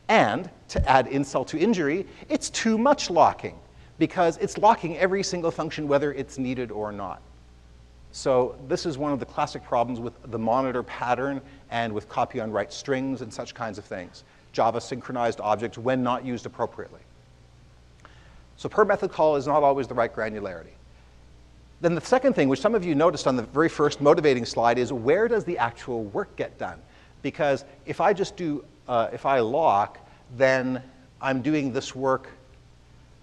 And to add insult to injury, it's too much locking because it's locking every single function whether it's needed or not. So this is one of the classic problems with the monitor pattern and with copy on write strings and such kinds of things. Java synchronized objects when not used appropriately. So per method call is not always the right granularity. Then the second thing, which some of you noticed on the very first motivating slide, is where does the actual work get done? Because if I just do, if I lock, then I'm doing this work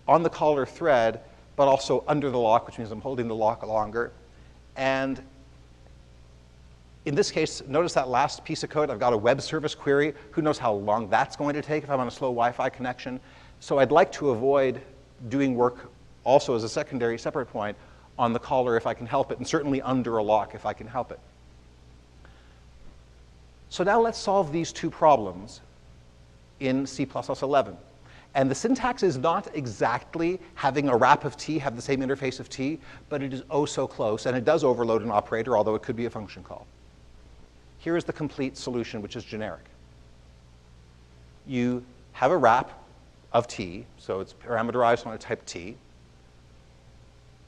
on the caller thread, but also under the lock, which means I'm holding the lock longer. And in this case, notice that last piece of code. I've got a web service query. Who knows how long that's going to take if I'm on a slow Wi-Fi connection. So I'd like to avoid doing work also as a secondary separate point on the caller if I can help it, and certainly under a lock if I can help it. So now let's solve these two problems in C++11. And the syntax is not exactly having a wrap of T have the same interface of T, but it is oh so close, and it does overload an operator, although it could be a function call. Here is the complete solution, which is generic. You have a wrap of T, so it's parameterized on a type T.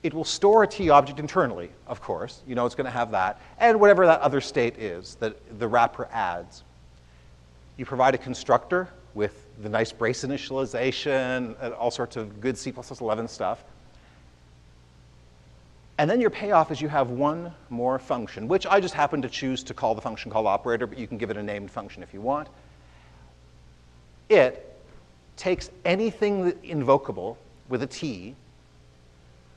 It will store a T object internally, of course. You know it's going to have that, and whatever that other state is that the wrapper adds. You provide a constructor with the nice brace initialization, and all sorts of good C++11 stuff. And then your payoff is you have one more function, which I just happen to choose to call the function call operator, but you can give it a named function if you want. It takes anything invocable with a T,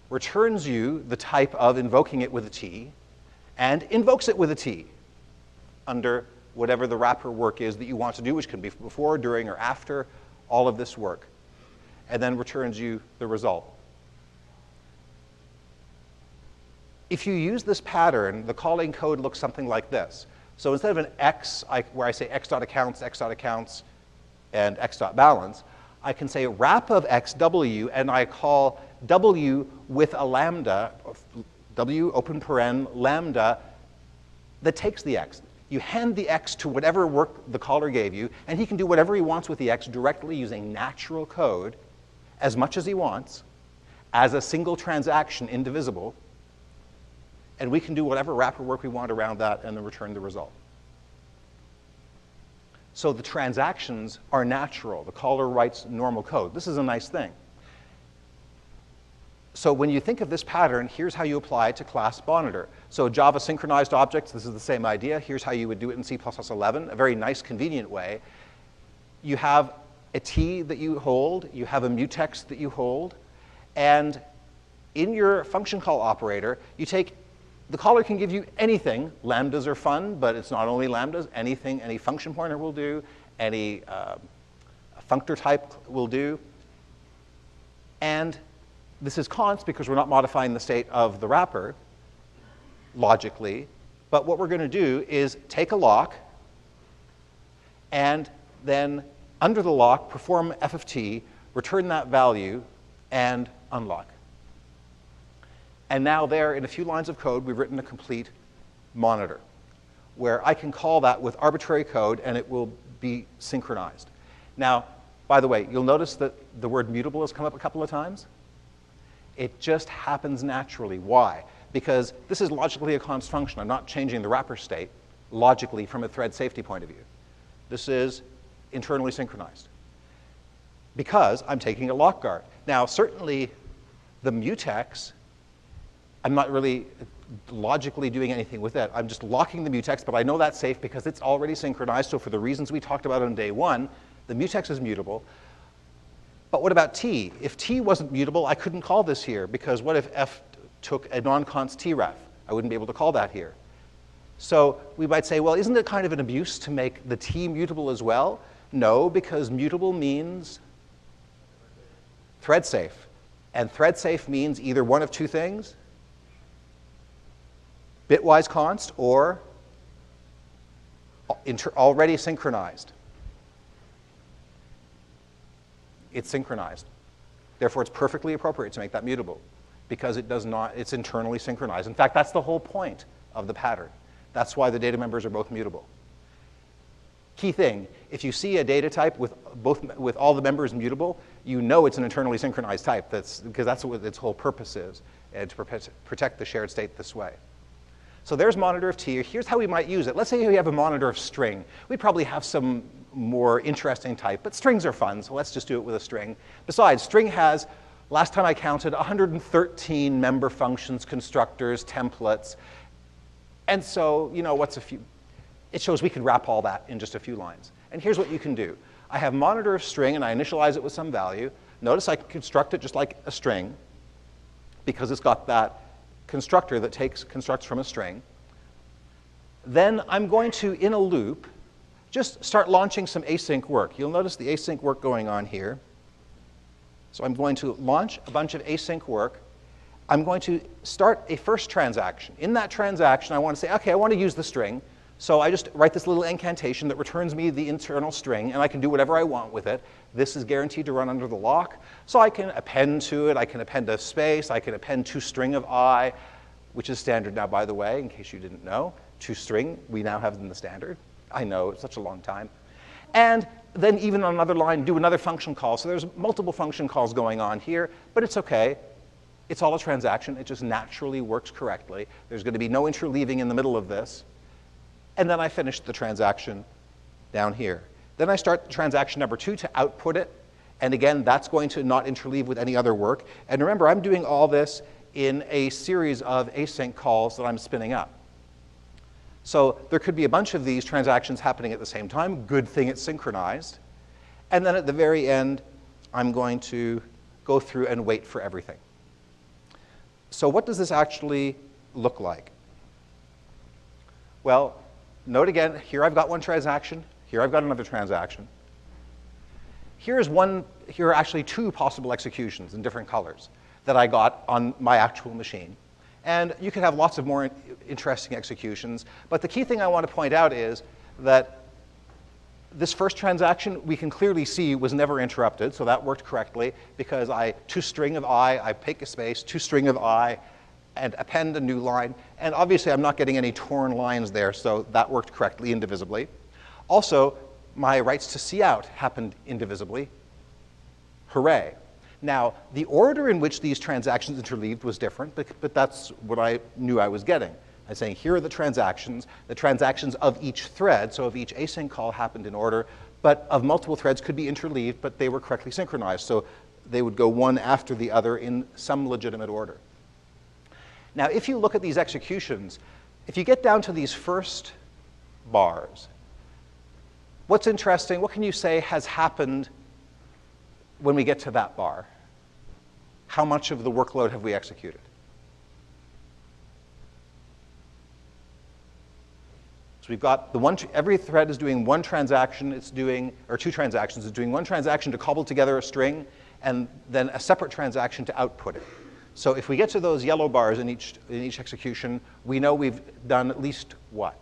returns you the type of invoking it with a T, and invokes it with a T under whatever the wrapper work is that you want to do, which can be before, during, or after all of this work, and then returns you the result. if you use this pattern, the calling code looks something like this. So instead of an x, where I say x.accounts, and x.balance, I can say wrap of xw, and I call w with a lambda, w open paren lambda, that takes the x. You hand the x to whatever work the caller gave you, and he can do whatever he wants with the x directly using natural code, as much as he wants, as a single transaction, indivisible, and we can do whatever wrapper work we want around that and then return the result. So the transactions are natural. The caller writes normal code. This is a nice thing. So when you think of this pattern, here's how you apply it to class monitor. So Java synchronized objects, this is the same idea. Here's how you would do it in C++11, a very nice, convenient way. You have a T that you hold, you have a mutex that you hold, and in your function call operator, you take, the caller can give you anything. Lambdas are fun, but it's not only lambdas. Anything, any function pointer will do, any functor type will do. And this is const because we're not modifying the state of the wrapper logically. But what we're going to do is take a lock and then under the lock perform f of t, return that value, and unlock. And now there, in a few lines of code, we've written a complete monitor where I can call that with arbitrary code and it will be synchronized. Now, by the way, you'll notice that the word mutable has come up a couple of times. It just happens naturally. Why? Because this is logically a const function. I'm not changing the wrapper state logically from a thread safety point of view. This is internally synchronized because I'm taking a lock guard. Now, certainly the mutex, I'm not really logically doing anything with it. I'm just locking the mutex, but I know that's safe because it's already synchronized. So for the reasons we talked about on day one, the mutex is mutable. But what about t? If t wasn't mutable, I couldn't call this here because what if f took a non-const tref? I wouldn't be able to call that here. So we might say, well, isn't it kind of an abuse to make the t mutable as well? No, because mutable means thread safe. And thread safe means either one of two things: bitwise const or already synchronized. It's synchronized. Therefore, it's perfectly appropriate to make that mutable because it does not, it's internally synchronized. In fact, that's the whole point of the pattern. That's why the data members are both mutable. Key thing, if you see a data type with all the members mutable, you know it's an internally synchronized type. Because that's what its whole purpose is, and to protect the shared state this way. So there's monitor of t. Here's how we might use it. Let's say we have a monitor of string. We'd probably have some more interesting type, but strings are fun, so let's just do it with a string. Besides, string has, last time I counted, 113 member functions, constructors, templates. And so, you know, what's a few? It shows we can wrap all that in just a few lines. And here's what you can do. I have monitor of string, and I initialize it with some value. Notice I can construct it just like a string because it's got that constructor that constructs from a string. Then I'm going to, in a loop, just start launching some async work. You'll notice the async work going on here. So I'm going to launch a bunch of async work. I'm going to start a first transaction. In that transaction, I want to say, OK, I want to use the string. So I just write this little incantation that returns me the internal string, and I can do whatever I want with it. This is guaranteed to run under the lock. So I can append to it. I can append a space. I can append toString of I, which is standard now, by the way, in case you didn't know. ToString, we now have in the standard. I know, it's such a long time. And then even on another line, do another function call. So there's multiple function calls going on here, but it's OK. It's all a transaction. It just naturally works correctly. There's going to be no interleaving in the middle of this. And then I finish the transaction down here. Then I start transaction number 2 to output it. And again, that's going to not interleave with any other work. And remember, I'm doing all this in a series of async calls that I'm spinning up. So there could be a bunch of these transactions happening at the same time. Good thing it's synchronized. And then at the very end, I'm going to go through and wait for everything. So what does this actually look like? Well, note again, here I've got one transaction. Here I've got another transaction. Here are actually 2 possible executions in different colors that I got on my actual machine. And you could have lots of more interesting executions. But the key thing I want to point out is that this first transaction, we can clearly see, was never interrupted. So that worked correctly because toString of I pick a space, toString of I, and append a new line. And obviously, I'm not getting any torn lines there, so that worked correctly indivisibly. Also, my writes to cout happened indivisibly. Hooray. Now, the order in which these transactions interleaved was different, but that's what I knew I was getting. I'm saying here are the transactions of each thread, so of each async call happened in order, but of multiple threads could be interleaved, but they were correctly synchronized, so they would go one after the other in some legitimate order. Now, if you look at these executions, if you get down to these first bars, what's interesting, what can you say has happened when we get to that bar? How much of the workload have we executed? So we've got every thread is doing one transaction, or two transactions, it's doing one transaction to cobble together a string, and then a separate transaction to output it. So if we get to those yellow bars in each execution, we know we've done at least what?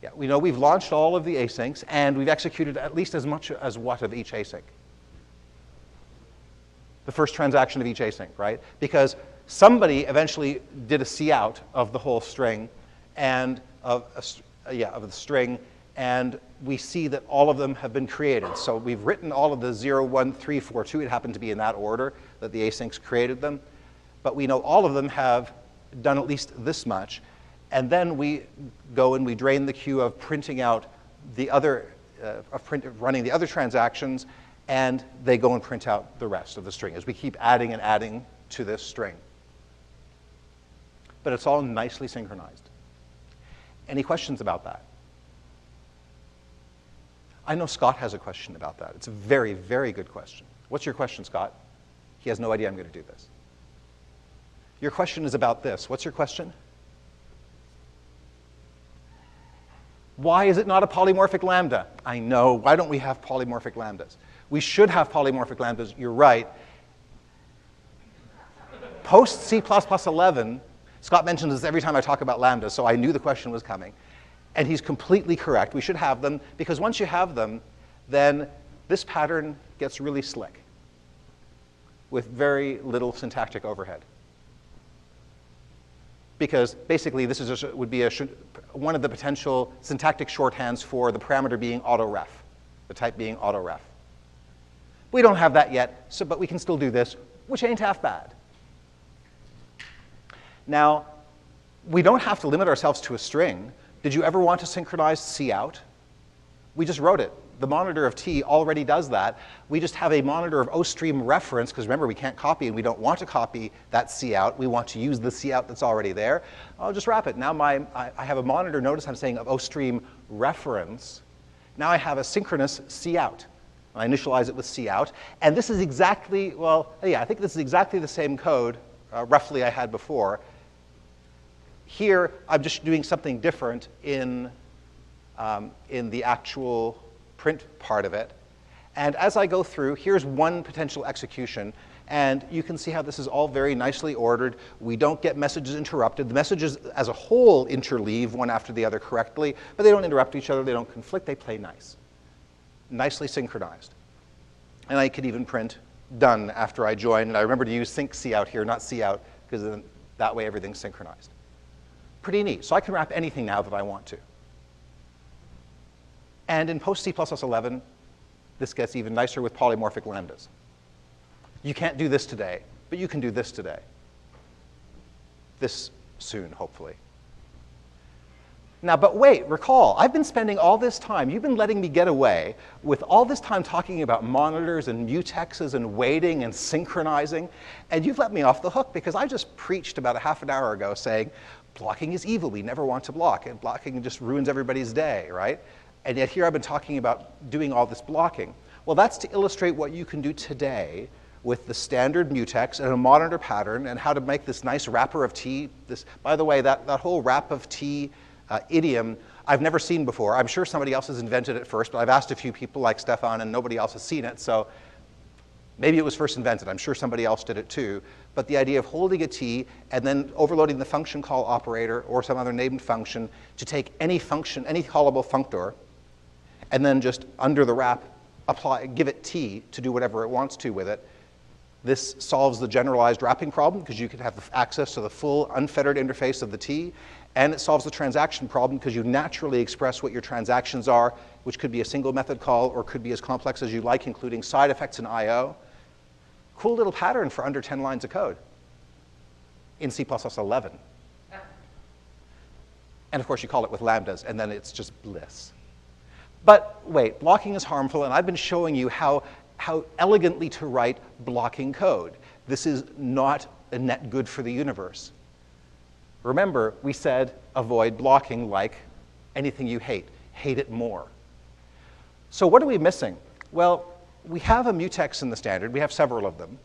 Yeah, we know we've launched all of the asyncs, and we've executed at least as much as what of each async? The first transaction of each async, right? Because somebody eventually did a cout of the whole string, and of the string, and we see that all of them have been created. So we've written all of the 0, 1, 3, 4, 2. It happened to be in that order that the asyncs created them. But we know all of them have done at least this much. And then we go and we drain the queue of printing out the other, running the other transactions, and they go and print out the rest of the string as we keep adding and adding to this string. But it's all nicely synchronized. Any questions about that? I know Scott has a question about that. It's a very, very good question. What's your question, Scott? He has no idea I'm going to do this. Your question is about this. What's your question? Why is it not a polymorphic lambda? I know. Why don't we have polymorphic lambdas? We should have polymorphic lambdas. You're right. Post C++11, Scott mentions this every time I talk about lambdas, so I knew the question was coming. And he's completely correct. We should have them, because once you have them, then this pattern gets really slick with very little syntactic overhead. Because basically, this would be one of the potential syntactic shorthands for the parameter being autoref, the type being autoref. We don't have that yet, but we can still do this, which ain't half bad. Now, we don't have to limit ourselves to a string. Did you ever want to synchronize cout? We just wrote it. The monitor of T already does that. We just have a monitor of ostream reference, because remember, we can't copy, and we don't want to copy that cout. We want to use the cout that's already there. I'll just wrap it. Now I have a monitor, notice I'm saying of ostream reference. Now I have a synchronous cout. I initialize it with cout. And this is exactly, I think this is exactly the same code, roughly, I had before. Here, I'm just doing something different in the actual print part of it. And as I go through, here's one potential execution. And you can see how this is all very nicely ordered. We don't get messages interrupted. The messages as a whole interleave one after the other correctly, but they don't interrupt each other. They don't conflict. They play nice. Nicely synchronized. And I could even print done after I join. And I remember to use sync cout here, not cout, because then that way everything's synchronized. Pretty neat. So I can wrap anything now that I want to. And in post C++11, this gets even nicer with polymorphic lambdas. You can't do this today, but you can do this today. This soon, hopefully. Now, but wait, recall, I've been spending all this time, you've been letting me get away with all this time talking about monitors and mutexes and waiting and synchronizing, and you've let me off the hook because I just preached about a half an hour ago saying, blocking is evil, we never want to block, and blocking just ruins everybody's day, right? And yet here I've been talking about doing all this blocking. Well, that's to illustrate what you can do today with the standard mutex and a monitor pattern and how to make this nice wrapper of T. By the way, that whole wrap of T idiom, I've never seen before. I'm sure somebody else has invented it first, but I've asked a few people like Stefan, and nobody else has seen it, so maybe it was first invented. I'm sure somebody else did it too. But the idea of holding a t and then overloading the function call operator or some other named function to take any function, any callable functor, and then just under the wrap, give it t to do whatever it wants to with it. This solves the generalized wrapping problem because you can have access to the full unfettered interface of the t, and it solves the transaction problem because you naturally express what your transactions are, which could be a single method call or could be as complex as you like, including side effects and I/O. Cool little pattern for under 10 lines of code in C++ 11. And of course, you call it with lambdas, and then it's just bliss. But wait, blocking is harmful, and I've been showing you how elegantly to write blocking code. This is not a net good for the universe. Remember, we said avoid blocking like anything you hate. Hate it more. So what are we missing? Well, we have a mutex in the standard. We have several of them.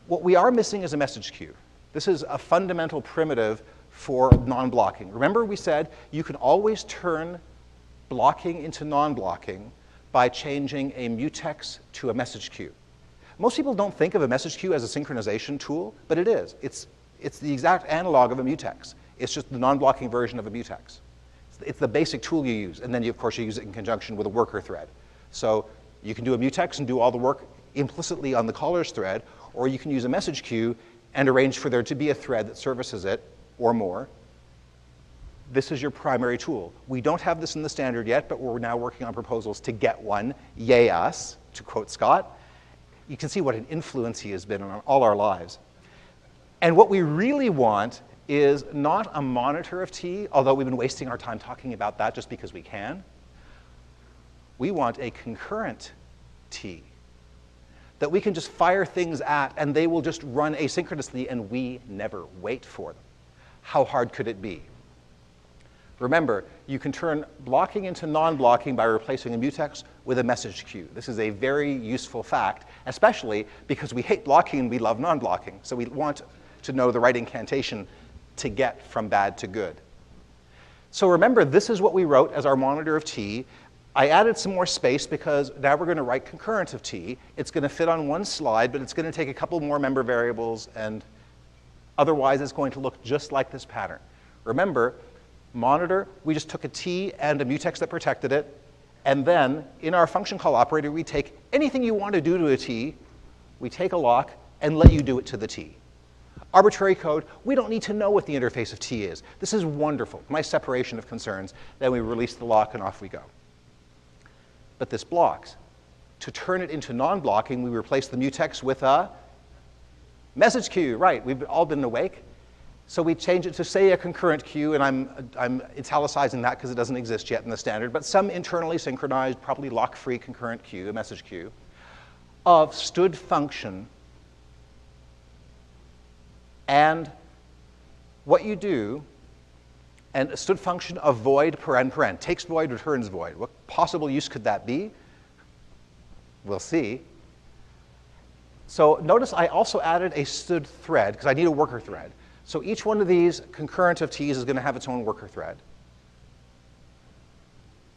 What we are missing is a message queue. This is a fundamental primitive for non-blocking. Remember we said you can always turn blocking into non-blocking by changing a mutex to a message queue. Most people don't think of a message queue as a synchronization tool, but it is. It's the exact analog of a mutex. It's just the non-blocking version of a mutex. It's the basic tool you use, and then of course you use it in conjunction with a worker thread. So you can do a mutex and do all the work implicitly on the caller's thread, or you can use a message queue and arrange for there to be a thread that services it, or more. This is your primary tool. We don't have this in the standard yet, but we're now working on proposals to get one. Yay us, to quote Scott. You can see what an influence he has been on all our lives. And what we really want is not a monitor of T, although we've been wasting our time talking about that just because we can. We want a concurrent T that we can just fire things at, and they will just run asynchronously, and we never wait for them. How hard could it be? Remember, you can turn blocking into non-blocking by replacing a mutex with a message queue. This is a very useful fact, especially because we hate blocking and we love non-blocking. So we want to know the right incantation to get from bad to good. So remember, this is what we wrote as our monitor of T. I added some more space because now we're going to write concurrent of T. It's going to fit on one slide, but it's going to take a couple more member variables, and otherwise it's going to look just like this pattern. Remember, monitor, we just took a T and a mutex that protected it, and then in our function call operator, we take anything you want to do to a T, we take a lock, and let you do it to the T. Arbitrary code, we don't need to know what the interface of T is. This is wonderful, nice separation of concerns. Then we release the lock, and off we go. But this blocks. To turn it into non-blocking, we replace the mutex with a message queue. Right, we've all been awake. So we change it to, say, a concurrent queue, and I'm italicizing that because it doesn't exist yet in the standard, but some internally synchronized, probably lock-free concurrent queue, a message queue, of stood function. And what you do, and a stood function of void paren, takes void, returns void. What possible use could that be? We'll see. So notice I also added a stood thread, because I need a worker thread. So each one of these concurrent of T's is going to have its own worker thread.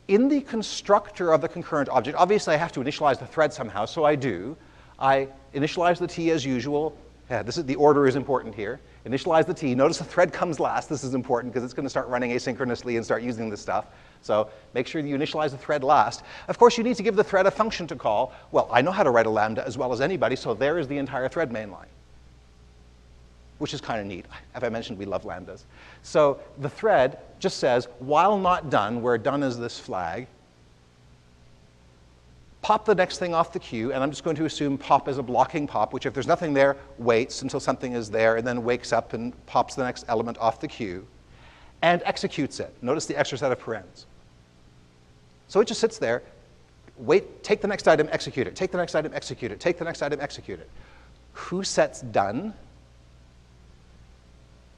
In the constructor of the concurrent object, obviously I have to initialize the thread somehow, so I do. I initialize the T as usual. Yeah, the order is important here. Initialize the T. Notice the thread comes last. This is important because it's going to start running asynchronously and start using this stuff. So make sure that you initialize the thread last. Of course, you need to give the thread a function to call. Well, I know how to write a lambda as well as anybody, so there is the entire thread mainline, which is kind of neat. As I mentioned, we love lambdas. So the thread just says, while not done, where done is this flag, pop the next thing off the queue, and I'm just going to assume pop is a blocking pop, which if there's nothing there, waits until something is there, and then wakes up and pops the next element off the queue, and executes it. Notice the extra set of parens. So it just sits there, wait, take the next item, execute it, take the next item, execute it, take the next item, execute it. Who sets done?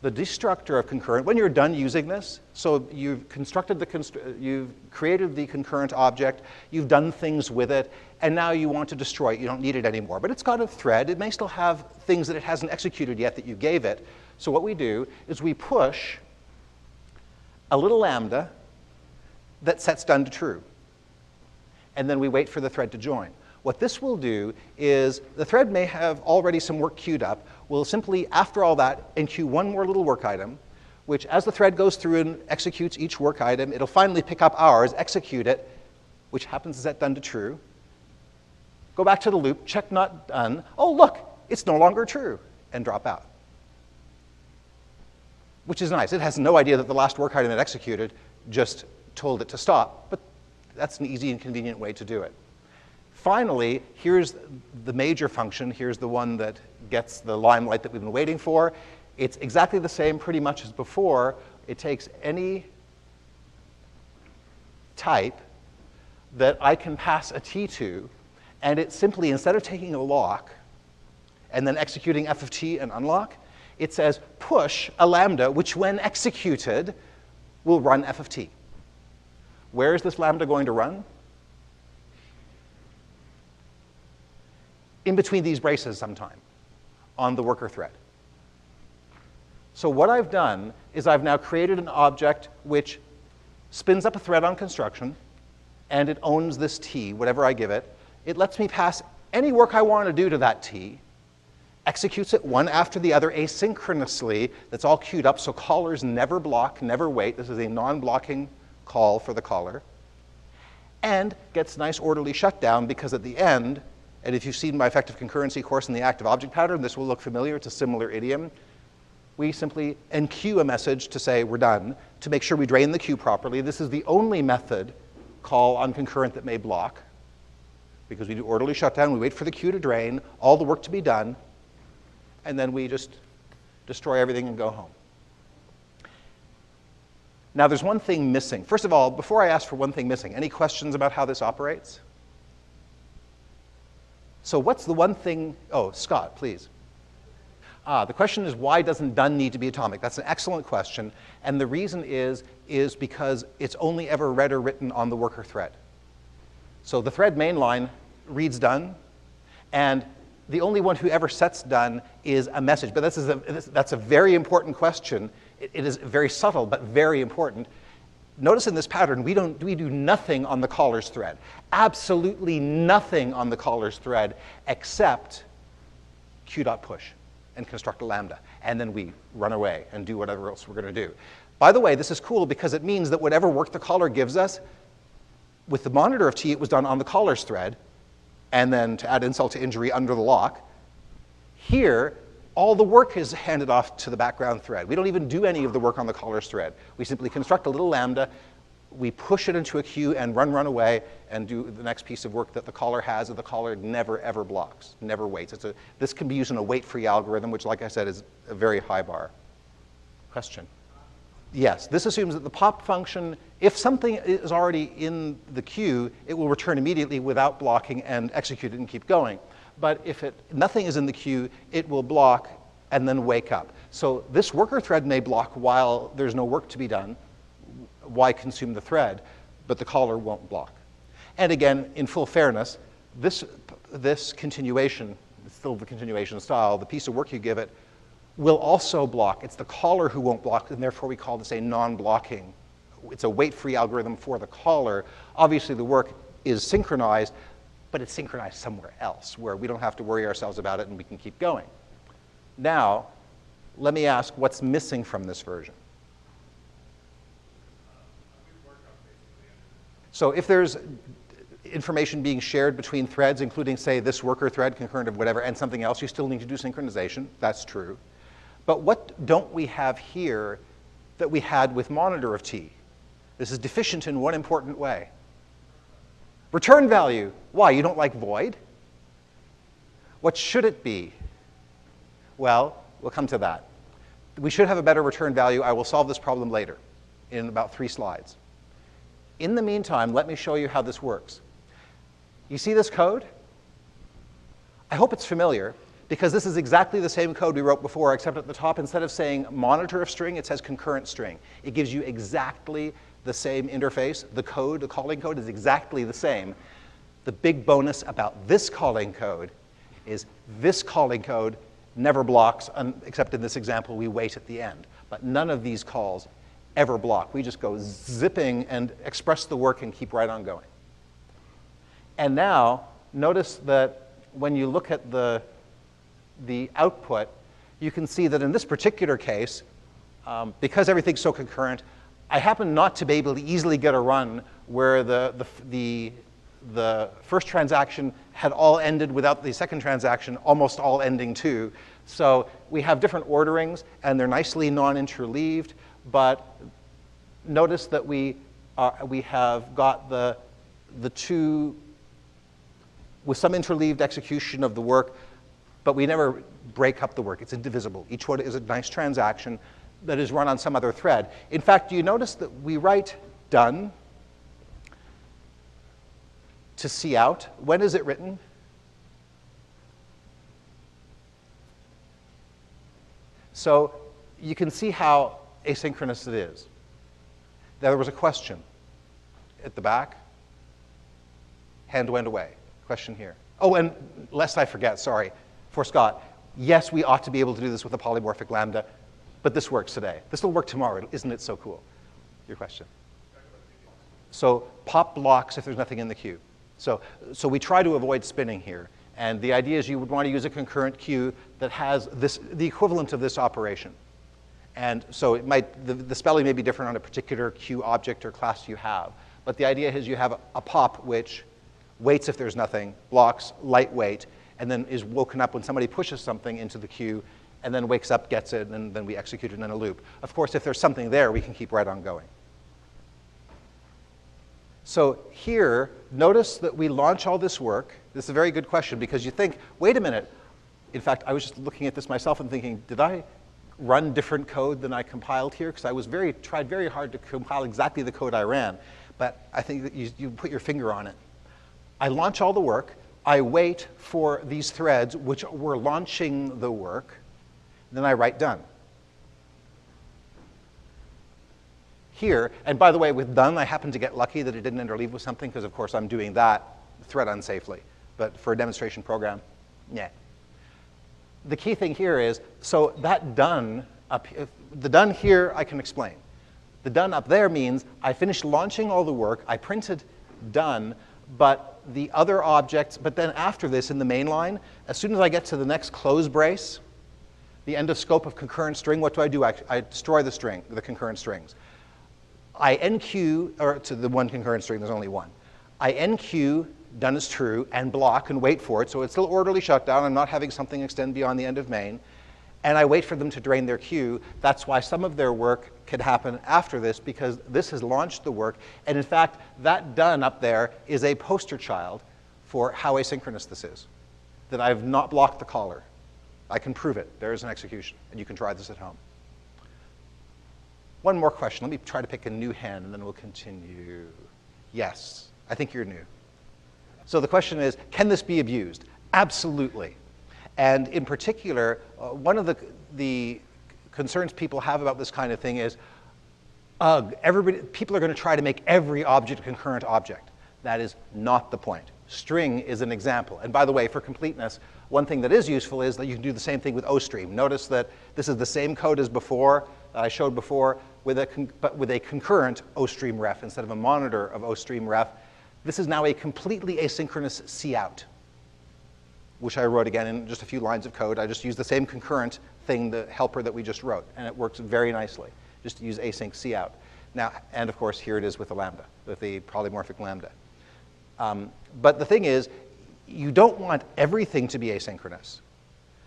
The destructor of concurrent, when you're done using this, so you've constructed you've created the concurrent object, you've done things with it, and now you want to destroy it. You don't need it anymore. But it's got a thread. It may still have things that it hasn't executed yet that you gave it. So what we do is we push a little lambda that sets done to true. And then we wait for the thread to join. What this will do is the thread may have already some work queued up. We'll simply, after all that, enqueue one more little work item, which as the thread goes through and executes each work item, it'll finally pick up ours, execute it, which happens to set done to true. Go back to the loop, check not done. Oh, look, it's no longer true, and drop out. Which is nice. It has no idea that the last work item it executed just told it to stop, but that's an easy and convenient way to do it. Finally, here's the major function. Here's the one that gets the limelight that we've been waiting for. It's exactly the same pretty much as before. It takes any type that I can pass a t to, and it simply, instead of taking a lock and then executing f of t and unlock, it says push a lambda, which when executed will run f of t. Where is this lambda going to run? In between these braces sometime on the worker thread. So what I've done is I've now created an object which spins up a thread on construction, and it owns this t, whatever I give it. It lets me pass any work I want to do to that t, executes it one after the other asynchronously. That's all queued up, so callers never block, never wait. This is a non-blocking call for the caller. And gets nice orderly shutdown because at the end, and if you've seen my effective concurrency course in the active object pattern, this will look familiar. It's a similar idiom. We simply enqueue a message to say we're done, to make sure we drain the queue properly. This is the only method call on concurrent that may block, because we do orderly shutdown. We wait for the queue to drain, all the work to be done, and then we just destroy everything and go home. Now, there's one thing missing. First of all, before I ask for one thing missing, any questions about how this operates? So what's the one thing? Oh, Scott, please. The question is, why doesn't done need to be atomic? That's an excellent question. And the reason is because it's only ever read or written on the worker thread. So the thread mainline reads done, and the only one who ever sets done is a message. But that's a very important question. It is very subtle, but very important. Notice in this pattern, we do nothing on the caller's thread. Absolutely nothing on the caller's thread except q.push and construct a lambda. And then we run away and do whatever else we're going to do. By the way, this is cool because it means that whatever work the caller gives us, with the monitor of t, it was done on the caller's thread, and then to add insult to injury under the lock. Here, all the work is handed off to the background thread. We don't even do any of the work on the caller's thread. We simply construct a little lambda, we push it into a queue and run away and do the next piece of work that the caller has, that the caller never, ever blocks, never waits. This can be used in a wait-free algorithm, which, like I said, is a very high bar. Question? Yes, this assumes that the pop function, if something is already in the queue, it will return immediately without blocking and execute it and keep going. But if nothing is in the queue, it will block and then wake up. So this worker thread may block while there's no work to be done. Why consume the thread? But the caller won't block. And again, in full fairness, this continuation, it's still the continuation style, the piece of work you give it, will also block. It's the caller who won't block, and therefore we call this a non-blocking. It's a wait-free algorithm for the caller. Obviously, the work is synchronized, but it's synchronized somewhere else where we don't have to worry ourselves about it and we can keep going. Now, let me ask what's missing from this version. So if there's information being shared between threads, including, say, this worker thread, concurrent of whatever, and something else, you still need to do synchronization. That's true. But what don't we have here that we had with monitor of t? This is deficient in one important way. Return value. Why? You don't like void? What should it be? Well, we'll come to that. We should have a better return value. I will solve this problem later in about 3 slides. In the meantime, let me show you how this works. You see this code? I hope it's familiar, because this is exactly the same code we wrote before, except at the top, instead of saying monitor of string, it says concurrent string. It gives you exactly the same interface. The code, the calling code, is exactly the same. The big bonus about this calling code is this calling code never blocks, except in this example, we wait at the end. But none of these calls ever block. We just go zipping and express the work and keep right on going. And now, notice that when you look at the output, you can see that in this particular case, because everything's so concurrent, I happen not to be able to easily get a run where the first transaction had all ended without the second transaction almost all ending too. So we have different orderings, and they're nicely non-interleaved, but notice that we have got the two with some interleaved execution of the work, but we never break up the work. It's indivisible. Each one is a nice transaction that is run on some other thread. In fact, do you notice that we write done to see out? When is it written? So you can see how asynchronous it is. Now, there was a question at the back. Hand went away. Question here. Oh, and lest I forget, sorry, for Scott, yes, we ought to be able to do this with a polymorphic lambda, but this works today. This will work tomorrow. Isn't it so cool? Your question. So pop blocks if there's nothing in the queue. So we try to avoid spinning here. And the idea is you would want to use a concurrent queue that has the equivalent of this operation. And so it might, the spelling may be different on a particular queue object or class you have. But the idea is you have a pop which waits if there's nothing, blocks, lightweight, and then is woken up when somebody pushes something into the queue, and then wakes up, gets it, and then we execute it in a loop. Of course, if there's something there, we can keep right on going. So here, notice that we launch all this work. This is a very good question, because you think, wait a minute. In fact, I was just looking at this myself and thinking, did I run different code than I compiled here? Because I was tried very hard to compile exactly the code I ran. But I think that you put your finger on it. I launch all the work. I wait for these threads, which were launching the work. Then I write done. Here, and by the way, with done, I happen to get lucky that it didn't interleave with something, because of course I'm doing that thread unsafely. But for a demonstration program, yeah. The key thing here is, so that done, the done here I can explain. The done up there means I finished launching all the work, I printed done, but the other objects, but then after this in the main line, as soon as I get to the next close brace, the end of scope of concurrent string, what do? I destroy the string, the concurrent strings. I NQ, or to the one concurrent string, there's only one. I NQ, done is true, and block and wait for it, so it's still orderly shutdown. I'm not having something extend beyond the end of main. And I wait for them to drain their queue. That's why some of their work could happen after this, because this has launched the work. And in fact, that done up there is a poster child for how asynchronous this is, that I've not blocked the caller. I can prove it. There is an execution, and you can try this at home. One more question. Let me try to pick a new hand, and then we'll continue. Yes, I think you're new. So the question is, can this be abused? Absolutely. And in particular, one of the concerns people have about this kind of thing is, people are going to try to make every object a concurrent object. That is not the point. String is an example. And by the way, for completeness, one thing that is useful is that you can do the same thing with OStream. Notice that this is the same code as before, that I showed before, but with a concurrent OStream ref instead of a monitor of OStream ref. This is now a completely asynchronous cout, which I wrote again in just a few lines of code. I just used the same concurrent thing, the helper that we just wrote, and it works very nicely. Just use async cout. Now, and of course, here it is with the lambda, with the polymorphic lambda. But the thing is, you don't want everything to be asynchronous.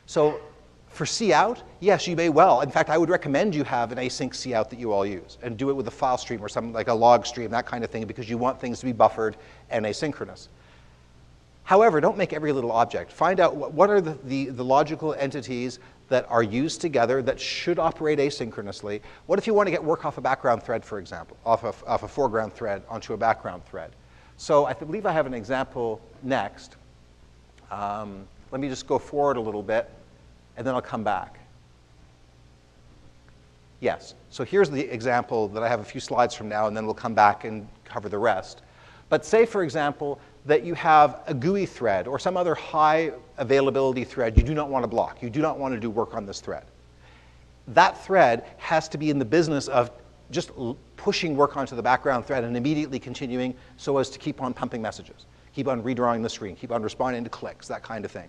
So for cout, yes, you may well. In fact, I would recommend you have an async cout that you all use, and do it with a file stream or something like a log stream, that kind of thing, because you want things to be buffered and asynchronous. However, don't make every little object. Find out what are the logical entities that are used together that should operate asynchronously. What if you want to get work off a background thread, for example, off a foreground thread onto a background thread? So I believe I have an example next. Let me just go forward a little bit, and then I'll come back. Yes, so here's the example that I have a few slides from now, and then we'll come back and cover the rest. But say, for example, that you have a GUI thread or some other high availability thread you do not want to block. You do not want to do work on this thread. That thread has to be in the business of just pushing work onto the background thread and immediately continuing so as to keep on pumping messages, keep on redrawing the screen, keep on responding to clicks, that kind of thing.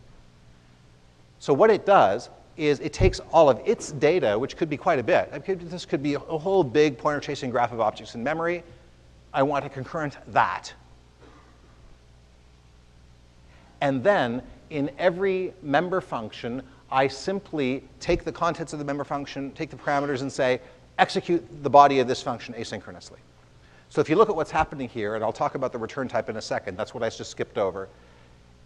So what it does is it takes all of its data, which could be quite a bit. This could be a whole big pointer chasing graph of objects in memory. I want to concurrent that. And then in every member function, I simply take the contents of the member function, take the parameters, and say, execute the body of this function asynchronously. So if you look at what's happening here, and I'll talk about the return type in a second, that's what I just skipped over.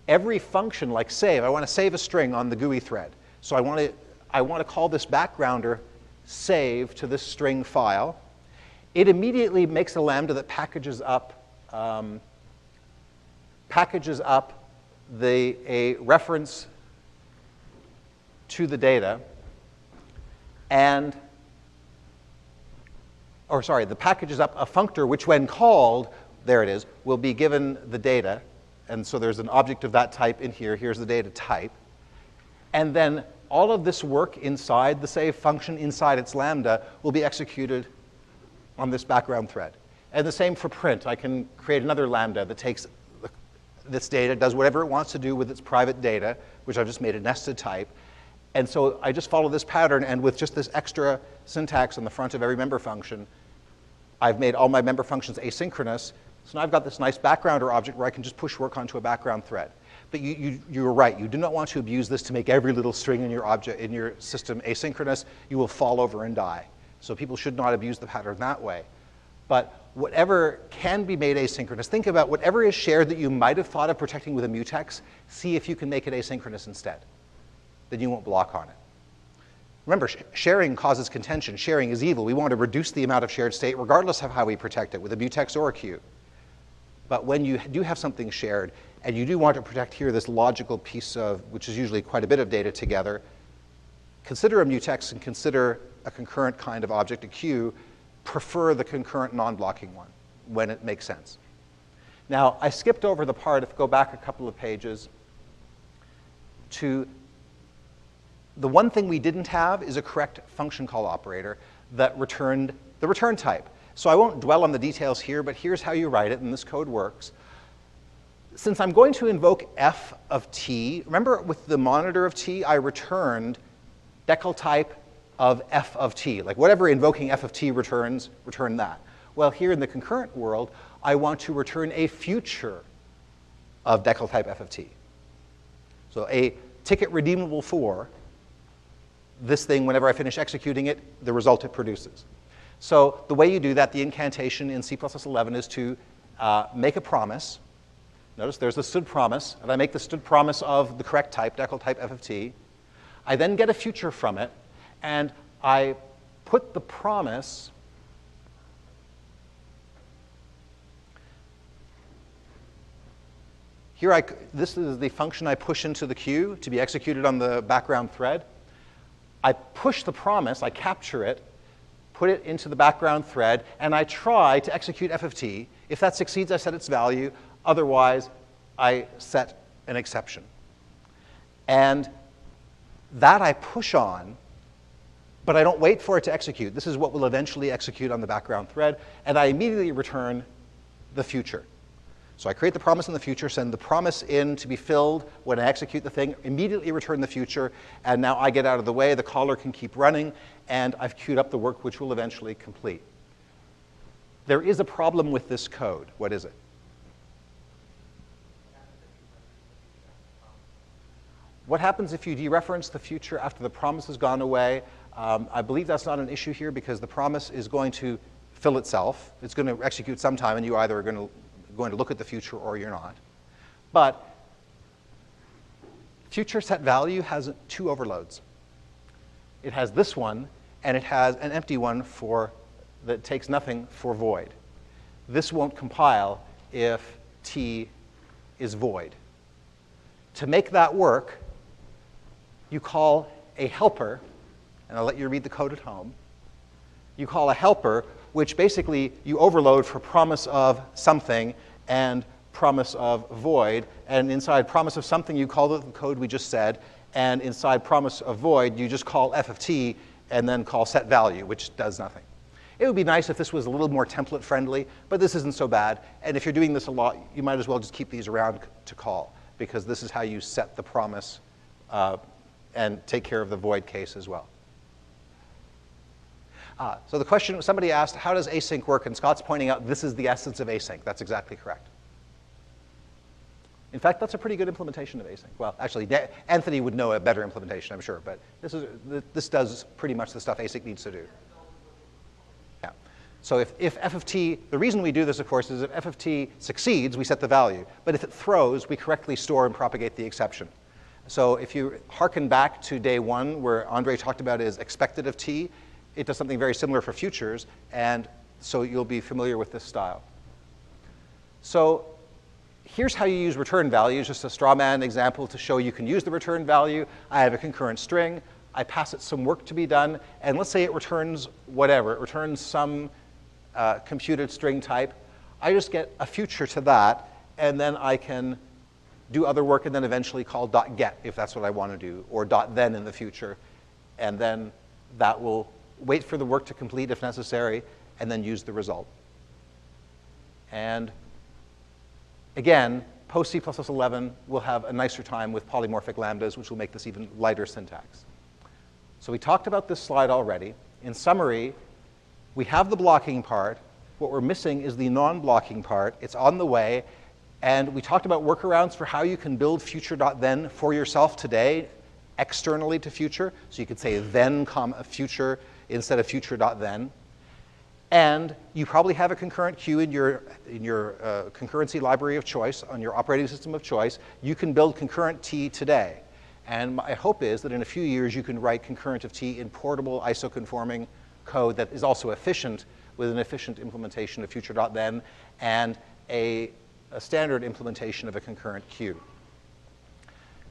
Every function, like save, I want to save a string on the GUI thread. So I want to call this backgrounder save to this string file. It immediately makes a lambda that packages up a reference to the data, and the packages up a functor which, when called, there it is, will be given the data. And so there's an object of that type in here. Here's the data type. And then all of this work inside the save function, inside its lambda, will be executed on this background thread. And the same for print. I can create another lambda that takes this data, does whatever it wants to do with its private data, which I've just made a nested type. And so I just follow this pattern, and with just this extra syntax on the front of every member function, I've made all my member functions asynchronous. So now I've got this nice backgrounder object where I can just push work onto a background thread. But you're right. You do not want to abuse this to make every little string in your object, in your system, asynchronous. You will fall over and die. So people should not abuse the pattern that way. But whatever can be made asynchronous, think about whatever is shared that you might have thought of protecting with a mutex, see if you can make it asynchronous instead. Then you won't block on it. Remember, sharing causes contention. Sharing is evil. We want to reduce the amount of shared state regardless of how we protect it, with a mutex or a queue. But when you do have something shared, and you do want to protect here this logical piece of, which is usually quite a bit of data together, consider a mutex and consider a concurrent kind of object, a queue. Prefer the concurrent non-blocking one when it makes sense. Now, I skipped over the part, if I go back a couple of pages, to the one thing we didn't have is a correct function call operator that returned the return type. So I won't dwell on the details here, but here's how you write it, and this code works. Since I'm going to invoke f of t, remember with the monitor of t, I returned decal type of f of t. Like whatever invoking f of t returns, return that. Well, here in the concurrent world, I want to return a future of decal type f of t. So a ticket redeemable for this thing, whenever I finish executing it, the result it produces. So the way you do that, the incantation in C++11 is to make a promise. Notice there's the stood promise, and I make the stood promise of the correct type, decal type f of t. I then get a future from it, and I put the promise here. This is the function I push into the queue to be executed on the background thread. I push the promise, I capture it, put it into the background thread, and I try to execute f of t. If that succeeds, I set its value. Otherwise, I set an exception. And that I push on, but I don't wait for it to execute. This is what will eventually execute on the background thread, and I immediately return the future. So I create the promise in the future, send the promise in to be filled when I execute the thing, immediately return the future, and now I get out of the way, the caller can keep running, and I've queued up the work which will eventually complete. There is a problem with this code. What is it? What happens if you dereference the future after the promise has gone away? I believe that's not an issue here because the promise is going to fill itself. It's going to execute sometime, and you either are going to look at the future or you're not. But future set value has two overloads. It has this one, and it has an empty one that takes nothing for void. This won't compile if t is void. To make that work, you call a helper, and I'll let you read the code at home. You call a helper, which basically you overload for promise of something and promise of void. And inside promise of something, you call the code we just said. And inside promise of void, you just call f of t and then call set value, which does nothing. It would be nice if this was a little more template friendly, but this isn't so bad. And if you're doing this a lot, you might as well just keep these around to call, because this is how you set the promise and take care of the void case as well. So the question, somebody asked, how does async work? And Scott's pointing out this is the essence of async. That's exactly correct. In fact, that's a pretty good implementation of async. Well, actually, Anthony would know a better implementation, I'm sure, but this does pretty much the stuff async needs to do. Yeah. So if f of t, the reason we do this, of course, is if f of t succeeds, we set the value. But if it throws, we correctly store and propagate the exception. So if you hearken back to day 1, where Andre talked about is expected of t, it does something very similar for futures, and so you'll be familiar with this style. So here's how you use return values, just a straw man example to show you can use the return value. I have a concurrent string. I pass it some work to be done, and let's say it returns whatever. It returns some computed string type. I just get a future to that, and then I can do other work and then eventually call .get if that's what I want to do, or .then in the future, and then that will wait for the work to complete if necessary, and then use the result. And again, post C++11, we'll have a nicer time with polymorphic lambdas, which will make this even lighter syntax. So we talked about this slide already. In summary, we have the blocking part. What we're missing is the non-blocking part. It's on the way. And we talked about workarounds for how you can build future.then for yourself today, externally to future. So you could say then, future instead of future.then. And you probably have a concurrent queue in your concurrency library of choice, on your operating system of choice. You can build concurrent T today. And my hope is that in a few years you can write concurrent of T in portable isoconforming code that is also efficient, with an efficient implementation of future.then and a standard implementation of a concurrent queue.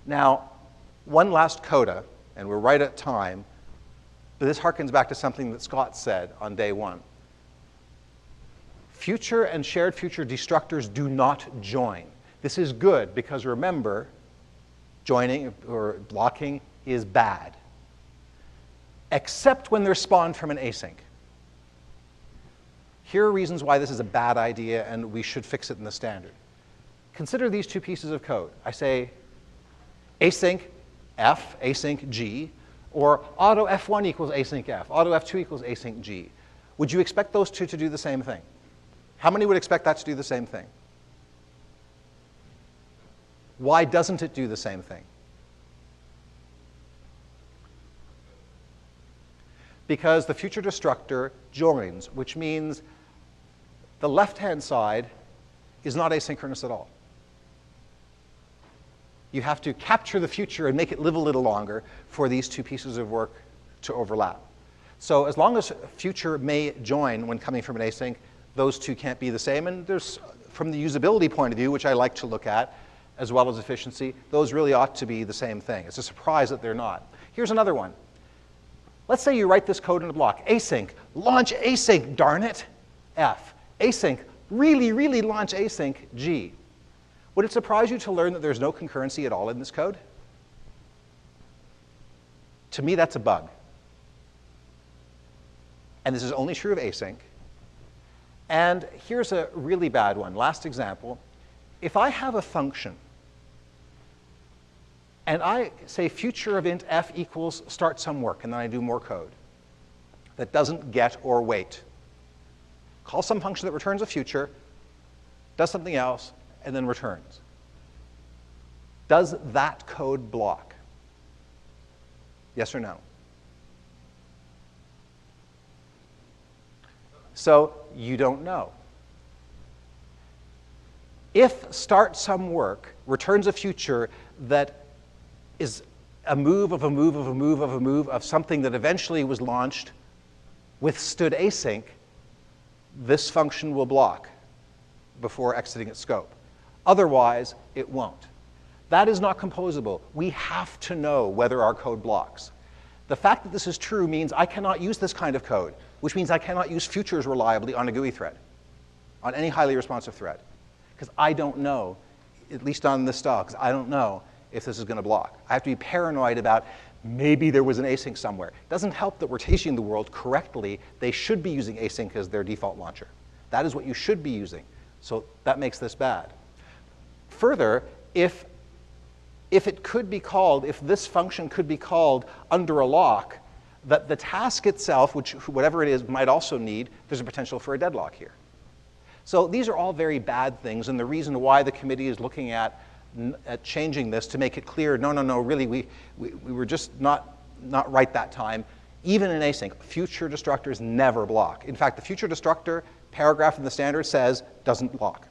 Now, one last coda, and we're right at time, but this harkens back to something that Scott said on day 1. Future and shared future destructors do not join. This is good because remember, joining or blocking is bad, except when they're spawned from an async. Here are reasons why this is a bad idea and we should fix it in the standard. Consider these two pieces of code. I say async f, async g, or auto f1 equals async f, auto f2 equals async g. Would you expect those two to do the same thing? How many would expect that to do the same thing? Why doesn't it do the same thing? Because the future destructor joins, which means the left-hand side is not asynchronous at all. You have to capture the future and make it live a little longer for these two pieces of work to overlap. So as long as future may join when coming from an async, those two can't be the same. And there's, from the usability point of view, which I like to look at, as well as efficiency, those really ought to be the same thing. It's a surprise that they're not. Here's another one. Let's say you write this code in a block. Async, launch async, darn it, F. Async, really, really launch async, G. Would it surprise you to learn that there's no concurrency at all in this code? To me, that's a bug. And this is only true of async. And here's a really bad one. Last example. If I have a function, and I say future of int f equals start some work, and then I do more code that doesn't get or wait. Call some function that returns a future, does something else, and then returns. Does that code block? Yes or no? So you don't know. If start some work returns a future that is a move of a move of a move of a move of something that eventually was launched, withstood async, this function will block before exiting its scope. Otherwise, it won't. That is not composable. We have to know whether our code blocks. The fact that this is true means I cannot use this kind of code, which means I cannot use futures reliably on a GUI thread, on any highly responsive thread, because I don't know, at least on this style, because I don't know if this is going to block. I have to be paranoid about maybe there was an async somewhere. It doesn't help that we're teaching the world correctly. They should be using async as their default launcher. That is what you should be using. So that makes this bad. Further, if it could be called, if this function could be called under a lock, that the task itself, whatever it is, might also need, there's a potential for a deadlock here. So these are all very bad things, and the reason why the committee is looking at changing this to make it clear, no, really, we were just not right that time. Even in async, future destructors never block. In fact, the future destructor paragraph in the standard says doesn't block.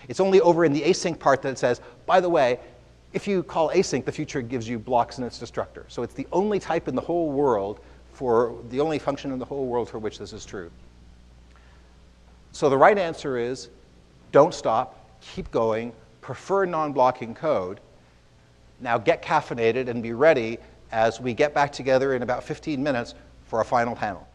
It's only over in the async part that it says, by the way, if you call async, the future gives you blocks in its destructor. So it's the only type in the whole world the only function in the whole world for which this is true. So the right answer is don't stop, keep going, prefer non-blocking code. Now get caffeinated and be ready as we get back together in about 15 minutes for a final panel.